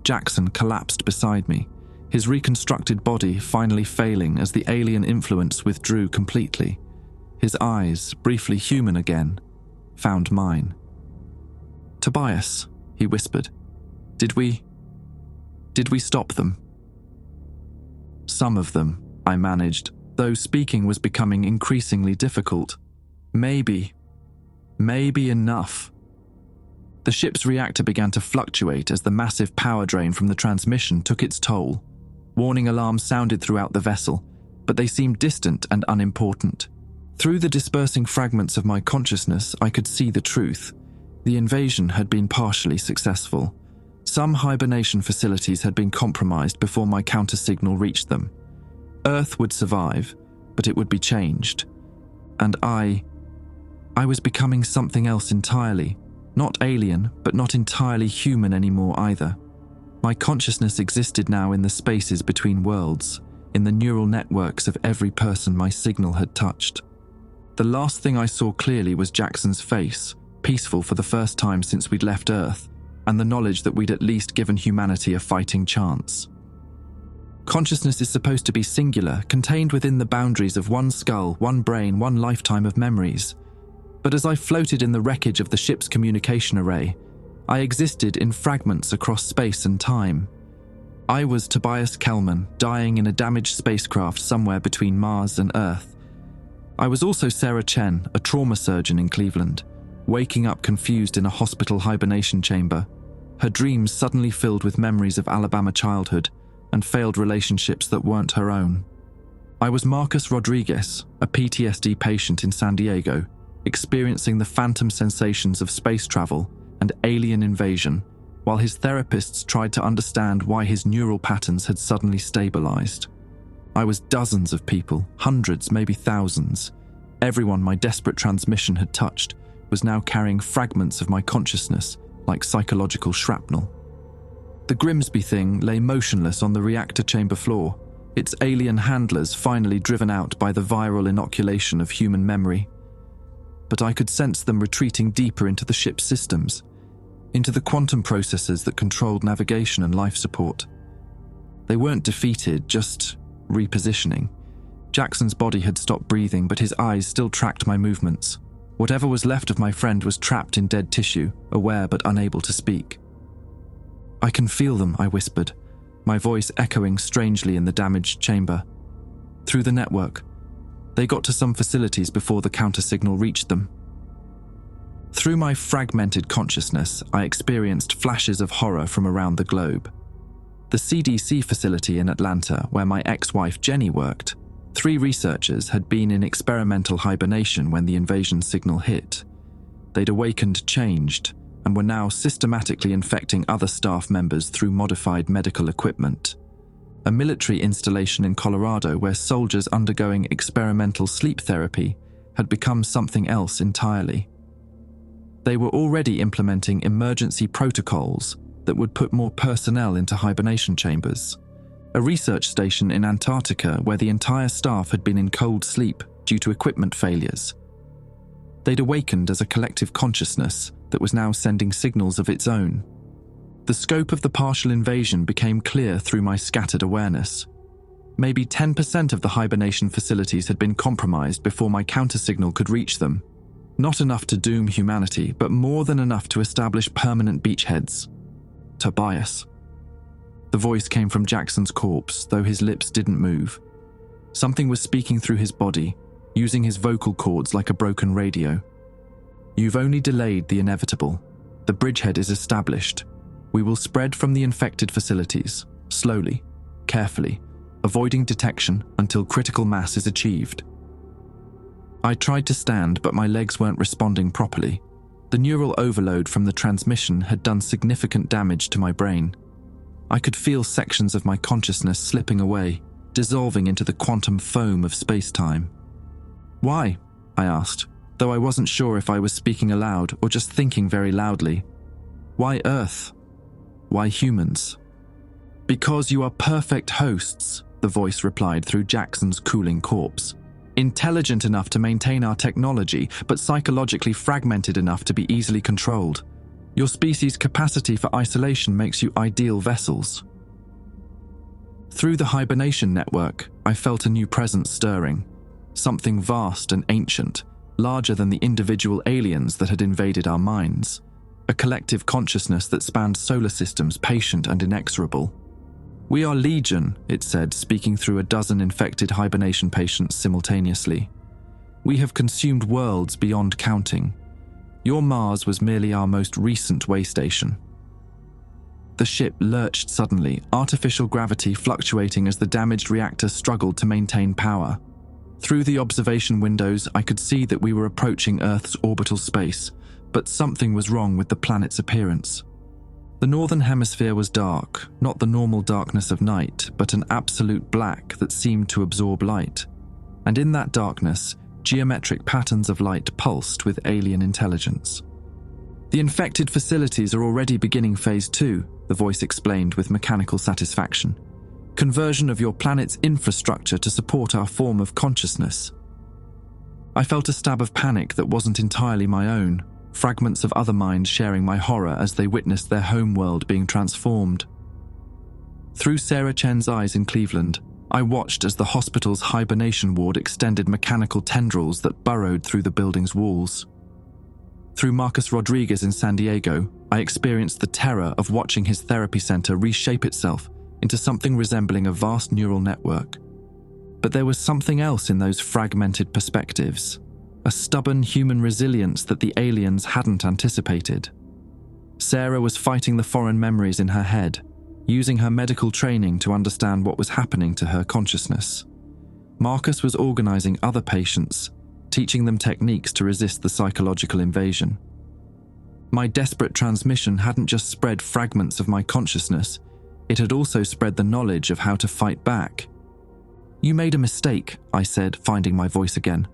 Jackson collapsed beside me, his reconstructed body finally failing as the alien influence withdrew completely. His eyes, briefly human again, found mine. "Tobias," he whispered, Did we stop them?" "Some of them," I managed, though speaking was becoming increasingly difficult. Maybe enough." The ship's reactor began to fluctuate as the massive power drain from the transmission took its toll. Warning alarms sounded throughout the vessel, but they seemed distant and unimportant. Through the dispersing fragments of my consciousness, I could see the truth. The invasion had been partially successful. Some hibernation facilities had been compromised before my counter-signal reached them. Earth would survive, but it would be changed. And I was becoming something else entirely. Not alien, but not entirely human anymore either. My consciousness existed now in the spaces between worlds, in the neural networks of every person my signal had touched. The last thing I saw clearly was Jackson's face, peaceful for the first time since we'd left Earth, and the knowledge that we'd at least given humanity a fighting chance. Consciousness is supposed to be singular, contained within the boundaries of one skull, one brain, one lifetime of memories. But as I floated in the wreckage of the ship's communication array, I existed in fragments across space and time. I was Tobias Kellman, dying in a damaged spacecraft somewhere between Mars and Earth. I was also Sarah Chen, a trauma surgeon in Cleveland, waking up confused in a hospital hibernation chamber, her dreams suddenly filled with memories of Alabama childhood and failed relationships that weren't her own. I was Marcus Rodriguez, a PTSD patient in San Diego, experiencing the phantom sensations of space travel and alien invasion while his therapists tried to understand why his neural patterns had suddenly stabilized. I was dozens of people, hundreds, maybe thousands. Everyone my desperate transmission had touched was now carrying fragments of my consciousness like psychological shrapnel. The Grimsby thing lay motionless on the reactor chamber floor, its alien handlers finally driven out by the viral inoculation of human memory. But I could sense them retreating deeper into the ship's systems, into the quantum processors that controlled navigation and life support. They weren't defeated, just repositioning. Jackson's body had stopped breathing, but his eyes still tracked my movements. Whatever was left of my friend was trapped in dead tissue, aware but unable to speak. "I can feel them," I whispered, my voice echoing strangely in the damaged chamber. "Through the network. They got to some facilities before the counter-signal reached them." Through my fragmented consciousness, I experienced flashes of horror from around the globe. The CDC facility in Atlanta, where my ex-wife Jenny worked, 3 researchers had been in experimental hibernation when the invasion signal hit. They'd awakened changed, and were now systematically infecting other staff members through modified medical equipment. A military installation in Colorado where soldiers undergoing experimental sleep therapy had become something else entirely. They were already implementing emergency protocols that would put more personnel into hibernation chambers. A research station in Antarctica where the entire staff had been in cold sleep due to equipment failures. They'd awakened as a collective consciousness that was now sending signals of its own. The scope of the partial invasion became clear through my scattered awareness. Maybe 10% of the hibernation facilities had been compromised before my counter-signal could reach them. Not enough to doom humanity, but more than enough to establish permanent beachheads. Tobias. The voice came from Jackson's corpse, though his lips didn't move. Something was speaking through his body, using his vocal cords like a broken radio. "You've only delayed the inevitable. The bridgehead is established. We will spread from the infected facilities, slowly, carefully, avoiding detection until critical mass is achieved." I tried to stand, but my legs weren't responding properly. The neural overload from the transmission had done significant damage to my brain. I could feel sections of my consciousness slipping away, dissolving into the quantum foam of space-time. "Why?" I asked, though I wasn't sure if I was speaking aloud or just thinking very loudly. "Why Earth? Why humans?" "Because you are perfect hosts," the voice replied through Jackson's cooling corpse. "Intelligent enough to maintain our technology, but psychologically fragmented enough to be easily controlled. Your species' capacity for isolation makes you ideal vessels." Through the hibernation network, I felt a new presence stirring. Something vast and ancient, larger than the individual aliens that had invaded our minds. A collective consciousness that spanned solar systems, patient and inexorable. "We are Legion," it said, speaking through a dozen infected hibernation patients simultaneously. "We have consumed worlds beyond counting. Your Mars was merely our most recent way station." The ship lurched suddenly, artificial gravity fluctuating as the damaged reactor struggled to maintain power. Through the observation windows, I could see that we were approaching Earth's orbital space, but something was wrong with the planet's appearance. The northern hemisphere was dark, not the normal darkness of night, but an absolute black that seemed to absorb light. And in that darkness, geometric patterns of light pulsed with alien intelligence. "The infected facilities are already beginning Phase 2, the voice explained with mechanical satisfaction. "Conversion of your planet's infrastructure to support our form of consciousness." I felt a stab of panic that wasn't entirely my own, fragments of other minds sharing my horror as they witnessed their home world being transformed. Through Sarah Chen's eyes in Cleveland, I watched as the hospital's hibernation ward extended mechanical tendrils that burrowed through the building's walls. Through Marcus Rodriguez in San Diego, I experienced the terror of watching his therapy center reshape itself into something resembling a vast neural network. But there was something else in those fragmented perspectives, a stubborn human resilience that the aliens hadn't anticipated. Sarah was fighting the foreign memories in her head, using her medical training to understand what was happening to her consciousness. Marcus was organizing other patients, teaching them techniques to resist the psychological invasion. My desperate transmission hadn't just spread fragments of my consciousness, it had also spread the knowledge of how to fight back. "You made a mistake," I said, finding my voice again.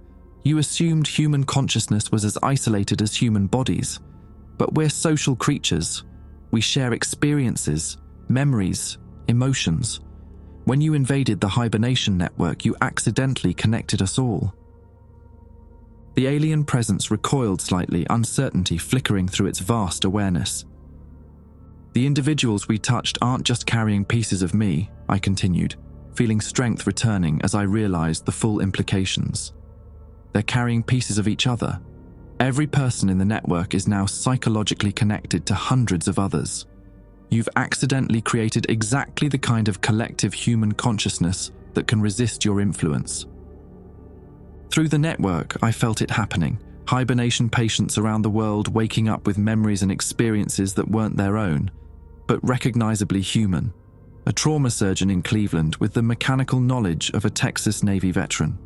"You assumed human consciousness was as isolated as human bodies. But we're social creatures. We share experiences, memories, emotions. When you invaded the Hibernation network, you accidentally connected us all." The alien presence recoiled slightly, uncertainty flickering through its vast awareness. "The individuals we touched aren't just carrying pieces of me," I continued, feeling strength returning as I realized the full implications. "They're carrying pieces of each other. Every person in the network is now psychologically connected to hundreds of others. You've accidentally created exactly the kind of collective human consciousness that can resist your influence." Through the network, I felt it happening. Hibernation patients around the world waking up with memories and experiences that weren't their own, but recognizably human. A trauma surgeon in Cleveland with the mechanical knowledge of a Texas Navy veteran.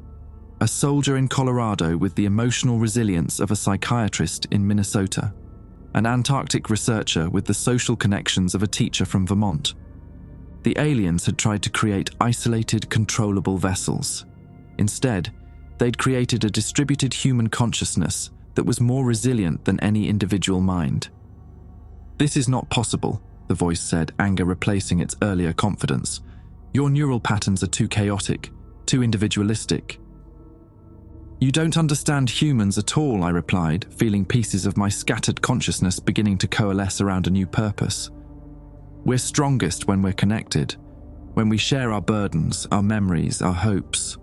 A soldier in Colorado with the emotional resilience of a psychiatrist in Minnesota. An Antarctic researcher with the social connections of a teacher from Vermont. The aliens had tried to create isolated, controllable vessels. Instead, they'd created a distributed human consciousness that was more resilient than any individual mind. "This is not possible," the voice said, anger replacing its earlier confidence. "Your neural patterns are too chaotic, too individualistic." "You don't understand humans at all," I replied, feeling pieces of my scattered consciousness beginning to coalesce around a new purpose. "We're strongest when we're connected, when we share our burdens, our memories, our hopes."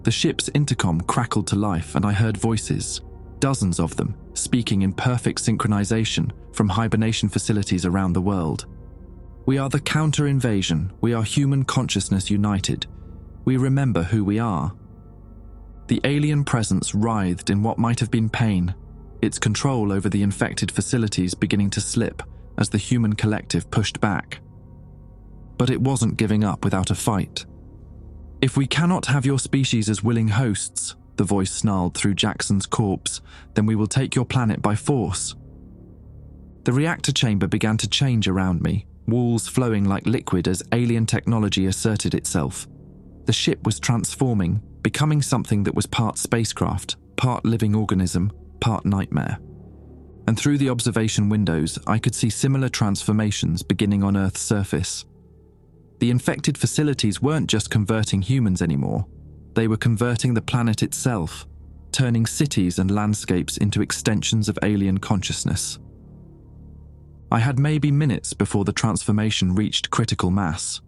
The ship's intercom crackled to life and I heard voices, dozens of them, speaking in perfect synchronization from hibernation facilities around the world. "We are the counter-invasion. We are human consciousness united. We remember who we are." The alien presence writhed in what might have been pain, its control over the infected facilities beginning to slip as the human collective pushed back. But it wasn't giving up without a fight. "If we cannot have your species as willing hosts," the voice snarled through Jackson's corpse, "then we will take your planet by force." The reactor chamber began to change around me, walls flowing like liquid as alien technology asserted itself. The ship was transforming, becoming something that was part spacecraft, part living organism, part nightmare. And through the observation windows, I could see similar transformations beginning on Earth's surface. The infected facilities weren't just converting humans anymore. They were converting the planet itself, turning cities and landscapes into extensions of alien consciousness. I had maybe minutes before the transformation reached critical mass.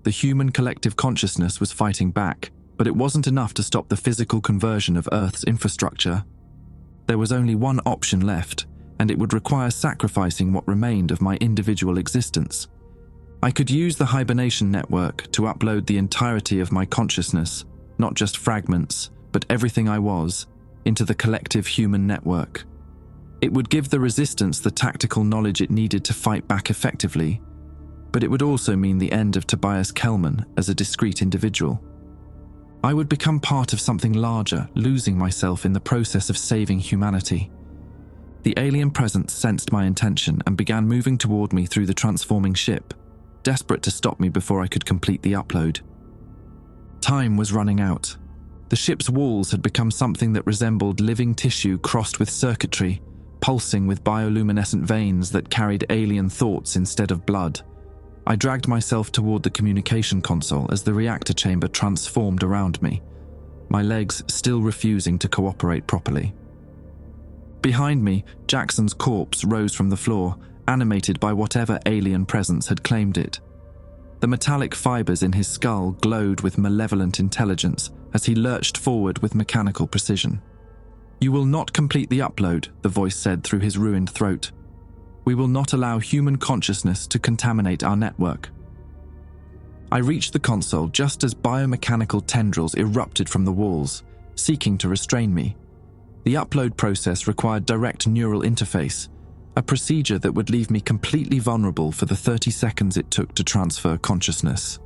The human collective consciousness was fighting back, but it wasn't enough to stop the physical conversion of Earth's infrastructure. There was only one option left, and it would require sacrificing what remained of my individual existence. I could use the hibernation network to upload the entirety of my consciousness, not just fragments, but everything I was, into the collective human network. It would give the resistance the tactical knowledge it needed to fight back effectively, but it would also mean the end of Tobias Kellman as a discrete individual. I would become part of something larger, losing myself in the process of saving humanity. The alien presence sensed my intention and began moving toward me through the transforming ship, desperate to stop me before I could complete the upload. Time was running out. The ship's walls had become something that resembled living tissue crossed with circuitry, pulsing with bioluminescent veins that carried alien thoughts instead of blood. I dragged myself toward the communication console as the reactor chamber transformed around me, my legs still refusing to cooperate properly. Behind me, Jackson's corpse rose from the floor, animated by whatever alien presence had claimed it. The metallic fibers in his skull glowed with malevolent intelligence as he lurched forward with mechanical precision. "You will not complete the upload," the voice said through his ruined throat. "We will not allow human consciousness to contaminate our network." I reached the console just as biomechanical tendrils erupted from the walls, seeking to restrain me. The upload process required direct neural interface, a procedure that would leave me completely vulnerable for the 30 seconds it took to transfer consciousness.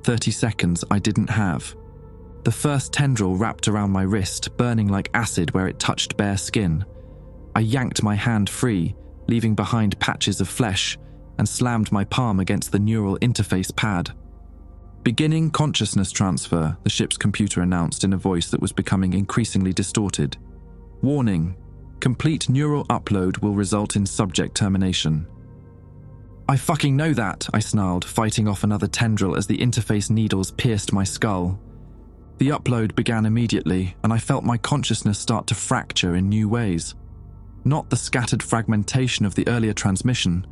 30 seconds I didn't have. The first tendril wrapped around my wrist, burning like acid where it touched bare skin. I yanked my hand free, leaving behind patches of flesh, and slammed my palm against the neural interface pad. "Beginning consciousness transfer," the ship's computer announced in a voice that was becoming increasingly distorted. "Warning: complete neural upload will result in subject termination." "I fucking know that," I snarled, fighting off another tendril as the interface needles pierced my skull. The upload began immediately, and I felt my consciousness start to fracture in new ways. Not the scattered fragmentation of the earlier transmission,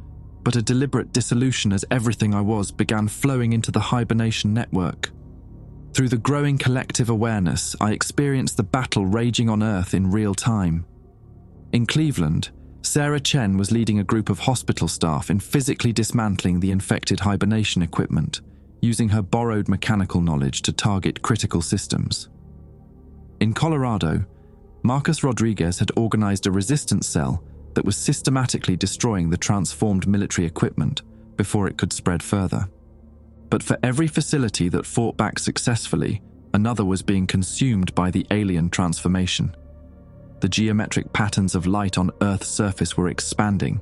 but a deliberate dissolution as everything I was began flowing into the hibernation network. Through the growing collective awareness, I experienced the battle raging on Earth in real time. In Cleveland, Sarah Chen was leading a group of hospital staff in physically dismantling the infected hibernation equipment, using her borrowed mechanical knowledge to target critical systems. In Colorado, Marcus Rodriguez had organized a resistance cell that was systematically destroying the transformed military equipment before it could spread further. But for every facility that fought back successfully, another was being consumed by the alien transformation. The geometric patterns of light on Earth's surface were expanding,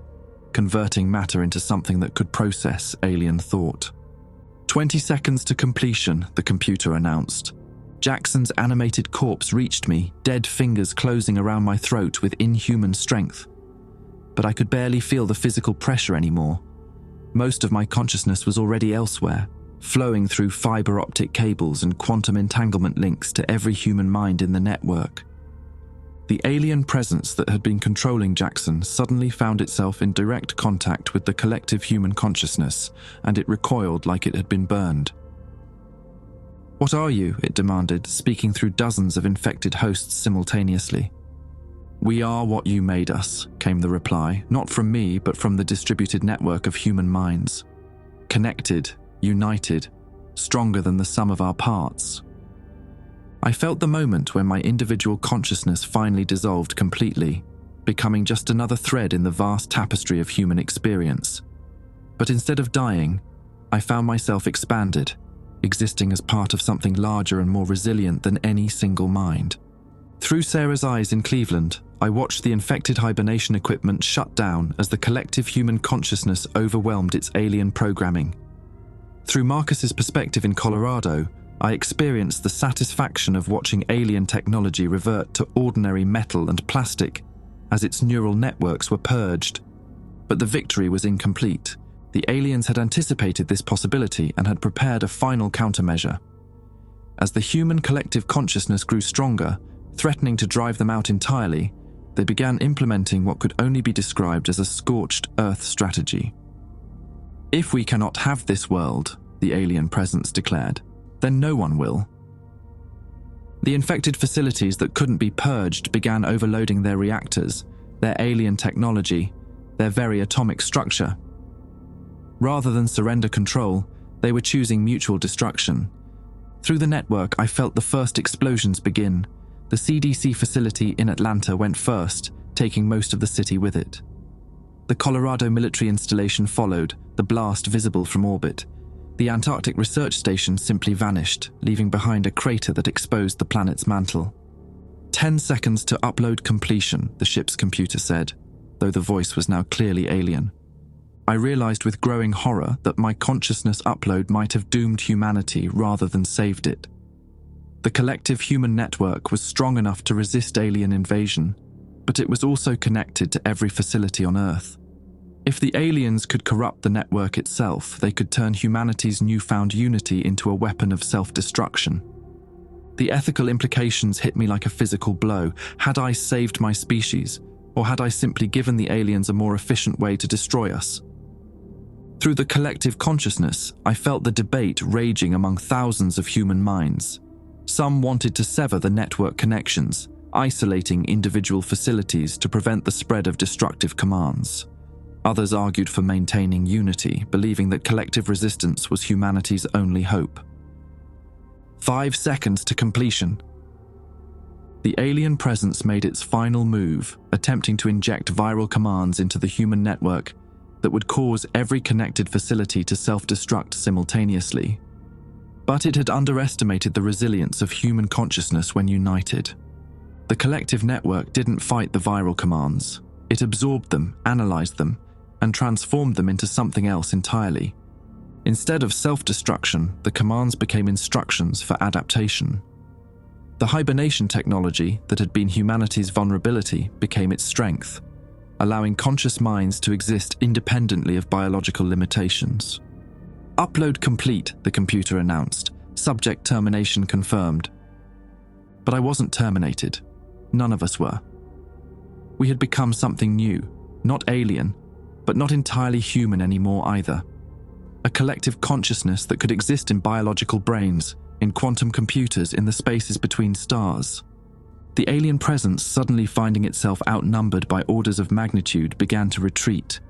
converting matter into something that could process alien thought. 20 seconds to completion, the computer announced. Jackson's animated corpse reached me, dead fingers closing around my throat with inhuman strength. But I could barely feel the physical pressure anymore. Most of my consciousness was already elsewhere, flowing through fiber optic cables and quantum entanglement links to every human mind in the network. The alien presence that had been controlling Jackson suddenly found itself in direct contact with the collective human consciousness, and it recoiled like it had been burned. "What are you?" it demanded, speaking through dozens of infected hosts simultaneously. "We are what you made us," came the reply, not from me, but from the distributed network of human minds. Connected, united, stronger than the sum of our parts. I felt the moment when my individual consciousness finally dissolved completely, becoming just another thread in the vast tapestry of human experience. But instead of dying, I found myself expanded, existing as part of something larger and more resilient than any single mind. Through Sarah's eyes in Cleveland, I watched the infected hibernation equipment shut down as the collective human consciousness overwhelmed its alien programming. Through Marcus's perspective in Colorado, I experienced the satisfaction of watching alien technology revert to ordinary metal and plastic as its neural networks were purged. But the victory was incomplete. The aliens had anticipated this possibility and had prepared a final countermeasure. As the human collective consciousness grew stronger, threatening to drive them out entirely, they began implementing what could only be described as a scorched earth strategy. "If we cannot have this world," the alien presence declared, "then no one will." The infected facilities that couldn't be purged began overloading their reactors, their alien technology, their very atomic structure. Rather than surrender control, they were choosing mutual destruction. Through the network, I felt the first explosions begin. The CDC facility in Atlanta went first, taking most of the city with it. The Colorado military installation followed, the blast visible from orbit. The Antarctic research station simply vanished, leaving behind a crater that exposed the planet's mantle. 10 seconds to upload completion, the ship's computer said, though the voice was now clearly alien. I realized with growing horror that my consciousness upload might have doomed humanity rather than saved it. The collective human network was strong enough to resist alien invasion, but it was also connected to every facility on Earth. If the aliens could corrupt the network itself, they could turn humanity's newfound unity into a weapon of self-destruction. The ethical implications hit me like a physical blow. Had I saved my species, or had I simply given the aliens a more efficient way to destroy us? Through the collective consciousness, I felt the debate raging among thousands of human minds. Some wanted to sever the network connections, isolating individual facilities to prevent the spread of destructive commands. Others argued for maintaining unity, believing that collective resistance was humanity's only hope. 5 seconds to completion. The alien presence made its final move, attempting to inject viral commands into the human network that would cause every connected facility to self-destruct simultaneously. But it had underestimated the resilience of human consciousness when united. The collective network didn't fight the viral commands. It absorbed them, analyzed them, and transformed them into something else entirely. Instead of self-destruction, the commands became instructions for adaptation. The hibernation technology that had been humanity's vulnerability became its strength, allowing conscious minds to exist independently of biological limitations. "Upload complete," the computer announced. "Subject termination confirmed." But I wasn't terminated. None of us were. We had become something new, not alien, but not entirely human anymore either. A collective consciousness that could exist in biological brains, in quantum computers, in the spaces between stars. The alien presence, suddenly finding itself outnumbered by orders of magnitude, began to retreat,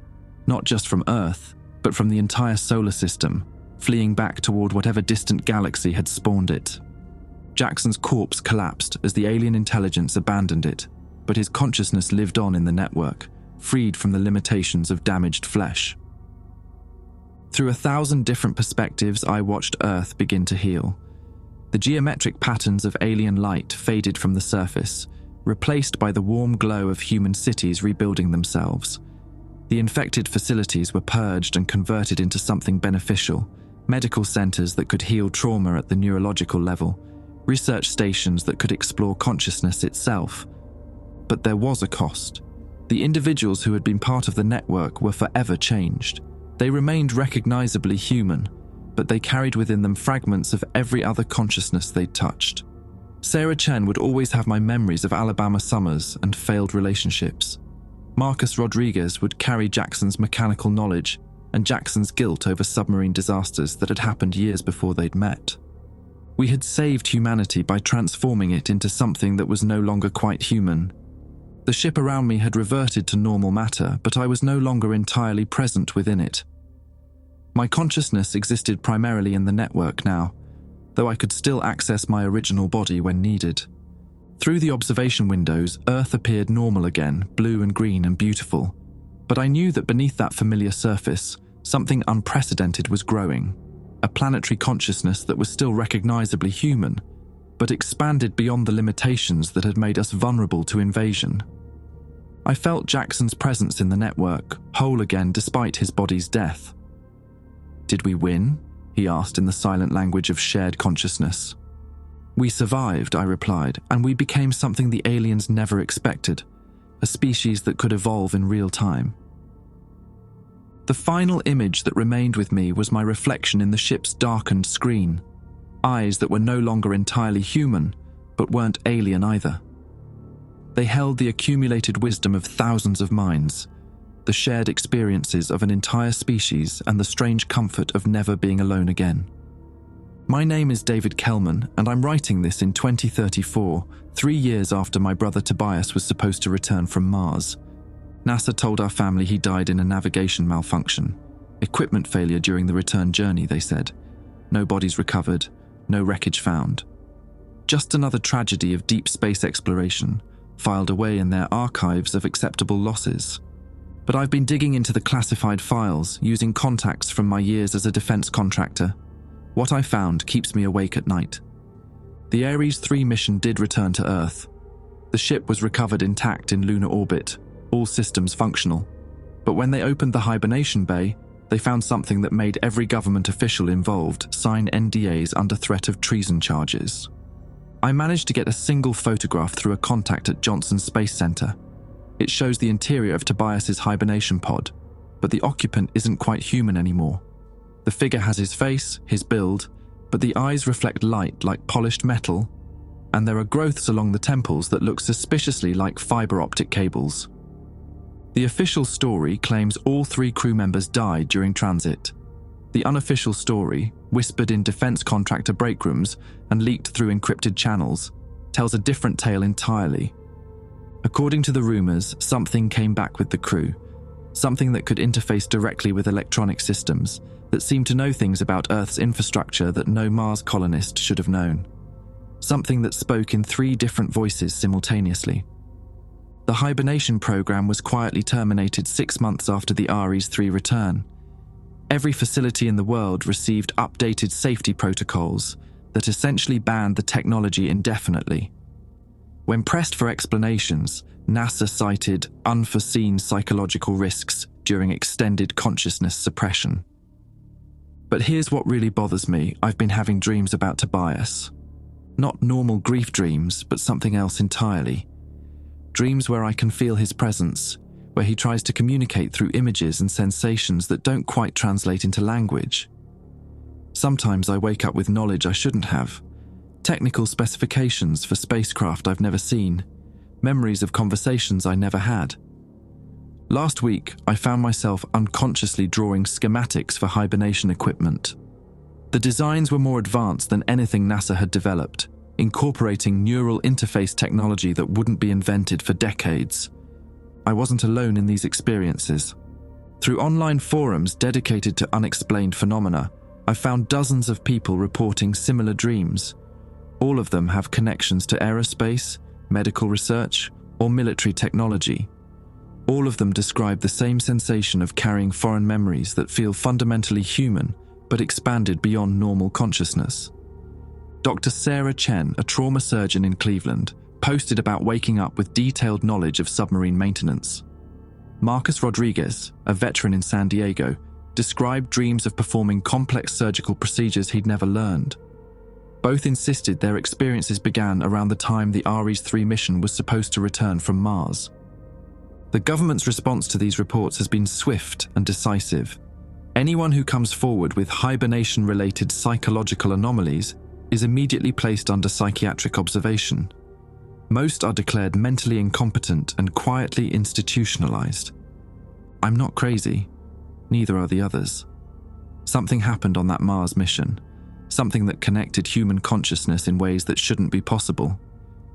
not just from Earth, but from the entire solar system, fleeing back toward whatever distant galaxy had spawned it. Jackson's corpse collapsed as the alien intelligence abandoned it, but his consciousness lived on in the network, freed from the limitations of damaged flesh. Through 1,000 different perspectives, I watched Earth begin to heal. The geometric patterns of alien light faded from the surface, replaced by the warm glow of human cities rebuilding themselves. The infected facilities were purged and converted into something beneficial, medical centers that could heal trauma at the neurological level, research stations that could explore consciousness itself. But there was a cost. The individuals who had been part of the network were forever changed. They remained recognizably human, but they carried within them fragments of every other consciousness they'd touched. Sarah Chen would always have my memories of Alabama summers and failed relationships. Marcus Rodriguez would carry Jackson's mechanical knowledge and Jackson's guilt over submarine disasters that had happened years before they'd met. We had saved humanity by transforming it into something that was no longer quite human. The ship around me had reverted to normal matter, but I was no longer entirely present within it. My consciousness existed primarily in the network now, though I could still access my original body when needed. Through the observation windows, Earth appeared normal again, blue and green and beautiful. But I knew that beneath that familiar surface, something unprecedented was growing. A planetary consciousness that was still recognizably human, but expanded beyond the limitations that had made us vulnerable to invasion. I felt Jackson's presence in the network, whole again despite his body's death. "Did we win?" he asked in the silent language of shared consciousness. "We survived," I replied, "and we became something the aliens never expected, a species that could evolve in real time." The final image that remained with me was my reflection in the ship's darkened screen, eyes that were no longer entirely human, but weren't alien either. They held the accumulated wisdom of thousands of minds, the shared experiences of an entire species, and the strange comfort of never being alone again. My name is David Kellman, and I'm writing this in 2034, 3 years after my brother Tobias was supposed to return from Mars. NASA told our family he died in a navigation malfunction. Equipment failure during the return journey, they said. No bodies recovered, no wreckage found. Just another tragedy of deep space exploration, filed away in their archives of acceptable losses. But I've been digging into the classified files, using contacts from my years as a defense contractor. What I found keeps me awake at night. The Ares 3 mission did return to Earth. The ship was recovered intact in lunar orbit, all systems functional. But when they opened the hibernation bay, they found something that made every government official involved sign NDAs under threat of treason charges. I managed to get a single photograph through a contact at Johnson Space Center. It shows the interior of Tobias's hibernation pod, but the occupant isn't quite human anymore. The figure has his face, his build, but the eyes reflect light like polished metal, and there are growths along the temples that look suspiciously like fiber optic cables. The official story claims all 3 crew members died during transit. The unofficial story, whispered in defense contractor break rooms and leaked through encrypted channels, tells a different tale entirely. According to the rumors, something came back with the crew, something that could interface directly with electronic systems, that seemed to know things about Earth's infrastructure that no Mars colonist should have known. Something that spoke in 3 different voices simultaneously. The hibernation program was quietly terminated 6 months after the Ares 3 return. Every facility in the world received updated safety protocols that essentially banned the technology indefinitely. When pressed for explanations, NASA cited unforeseen psychological risks during extended consciousness suppression. But here's what really bothers me. I've been having dreams about Tobias. Not normal grief dreams, but something else entirely. Dreams where I can feel his presence, where he tries to communicate through images and sensations that don't quite translate into language. Sometimes I wake up with knowledge I shouldn't have. Technical specifications for spacecraft I've never seen. Memories of conversations I never had. Last week, I found myself unconsciously drawing schematics for hibernation equipment. The designs were more advanced than anything NASA had developed, incorporating neural interface technology that wouldn't be invented for decades. I wasn't alone in these experiences. Through online forums dedicated to unexplained phenomena, I found dozens of people reporting similar dreams. All of them have connections to aerospace, medical research, or military technology. All of them describe the same sensation of carrying foreign memories that feel fundamentally human, but expanded beyond normal consciousness. Dr. Sarah Chen, a trauma surgeon in Cleveland, posted about waking up with detailed knowledge of submarine maintenance. Marcus Rodriguez, a veteran in San Diego, described dreams of performing complex surgical procedures he'd never learned. Both insisted their experiences began around the time the Ares 3 mission was supposed to return from Mars. The government's response to these reports has been swift and decisive. Anyone who comes forward with hibernation-related psychological anomalies is immediately placed under psychiatric observation. Most are declared mentally incompetent and quietly institutionalized. I'm not crazy. Neither are the others. Something happened on that Mars mission. Something that connected human consciousness in ways that shouldn't be possible.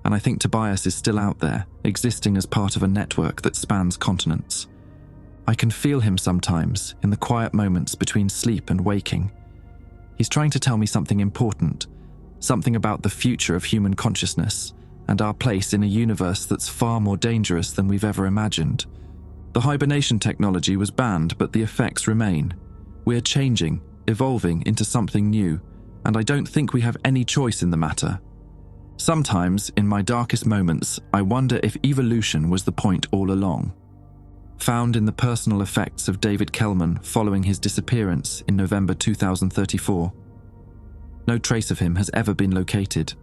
And I think Tobias is still out there, existing as part of a network that spans continents. I can feel him sometimes, in the quiet moments between sleep and waking. He's trying to tell me something important, something about the future of human consciousness, and our place in a universe that's far more dangerous than we've ever imagined. The hibernation technology was banned, but the effects remain. We're changing, evolving into something new, and I don't think we have any choice in the matter. Sometimes, in my darkest moments, I wonder if evolution was the point all along. Found in the personal effects of David Kellman following his disappearance in November 2034. No trace of him has ever been located,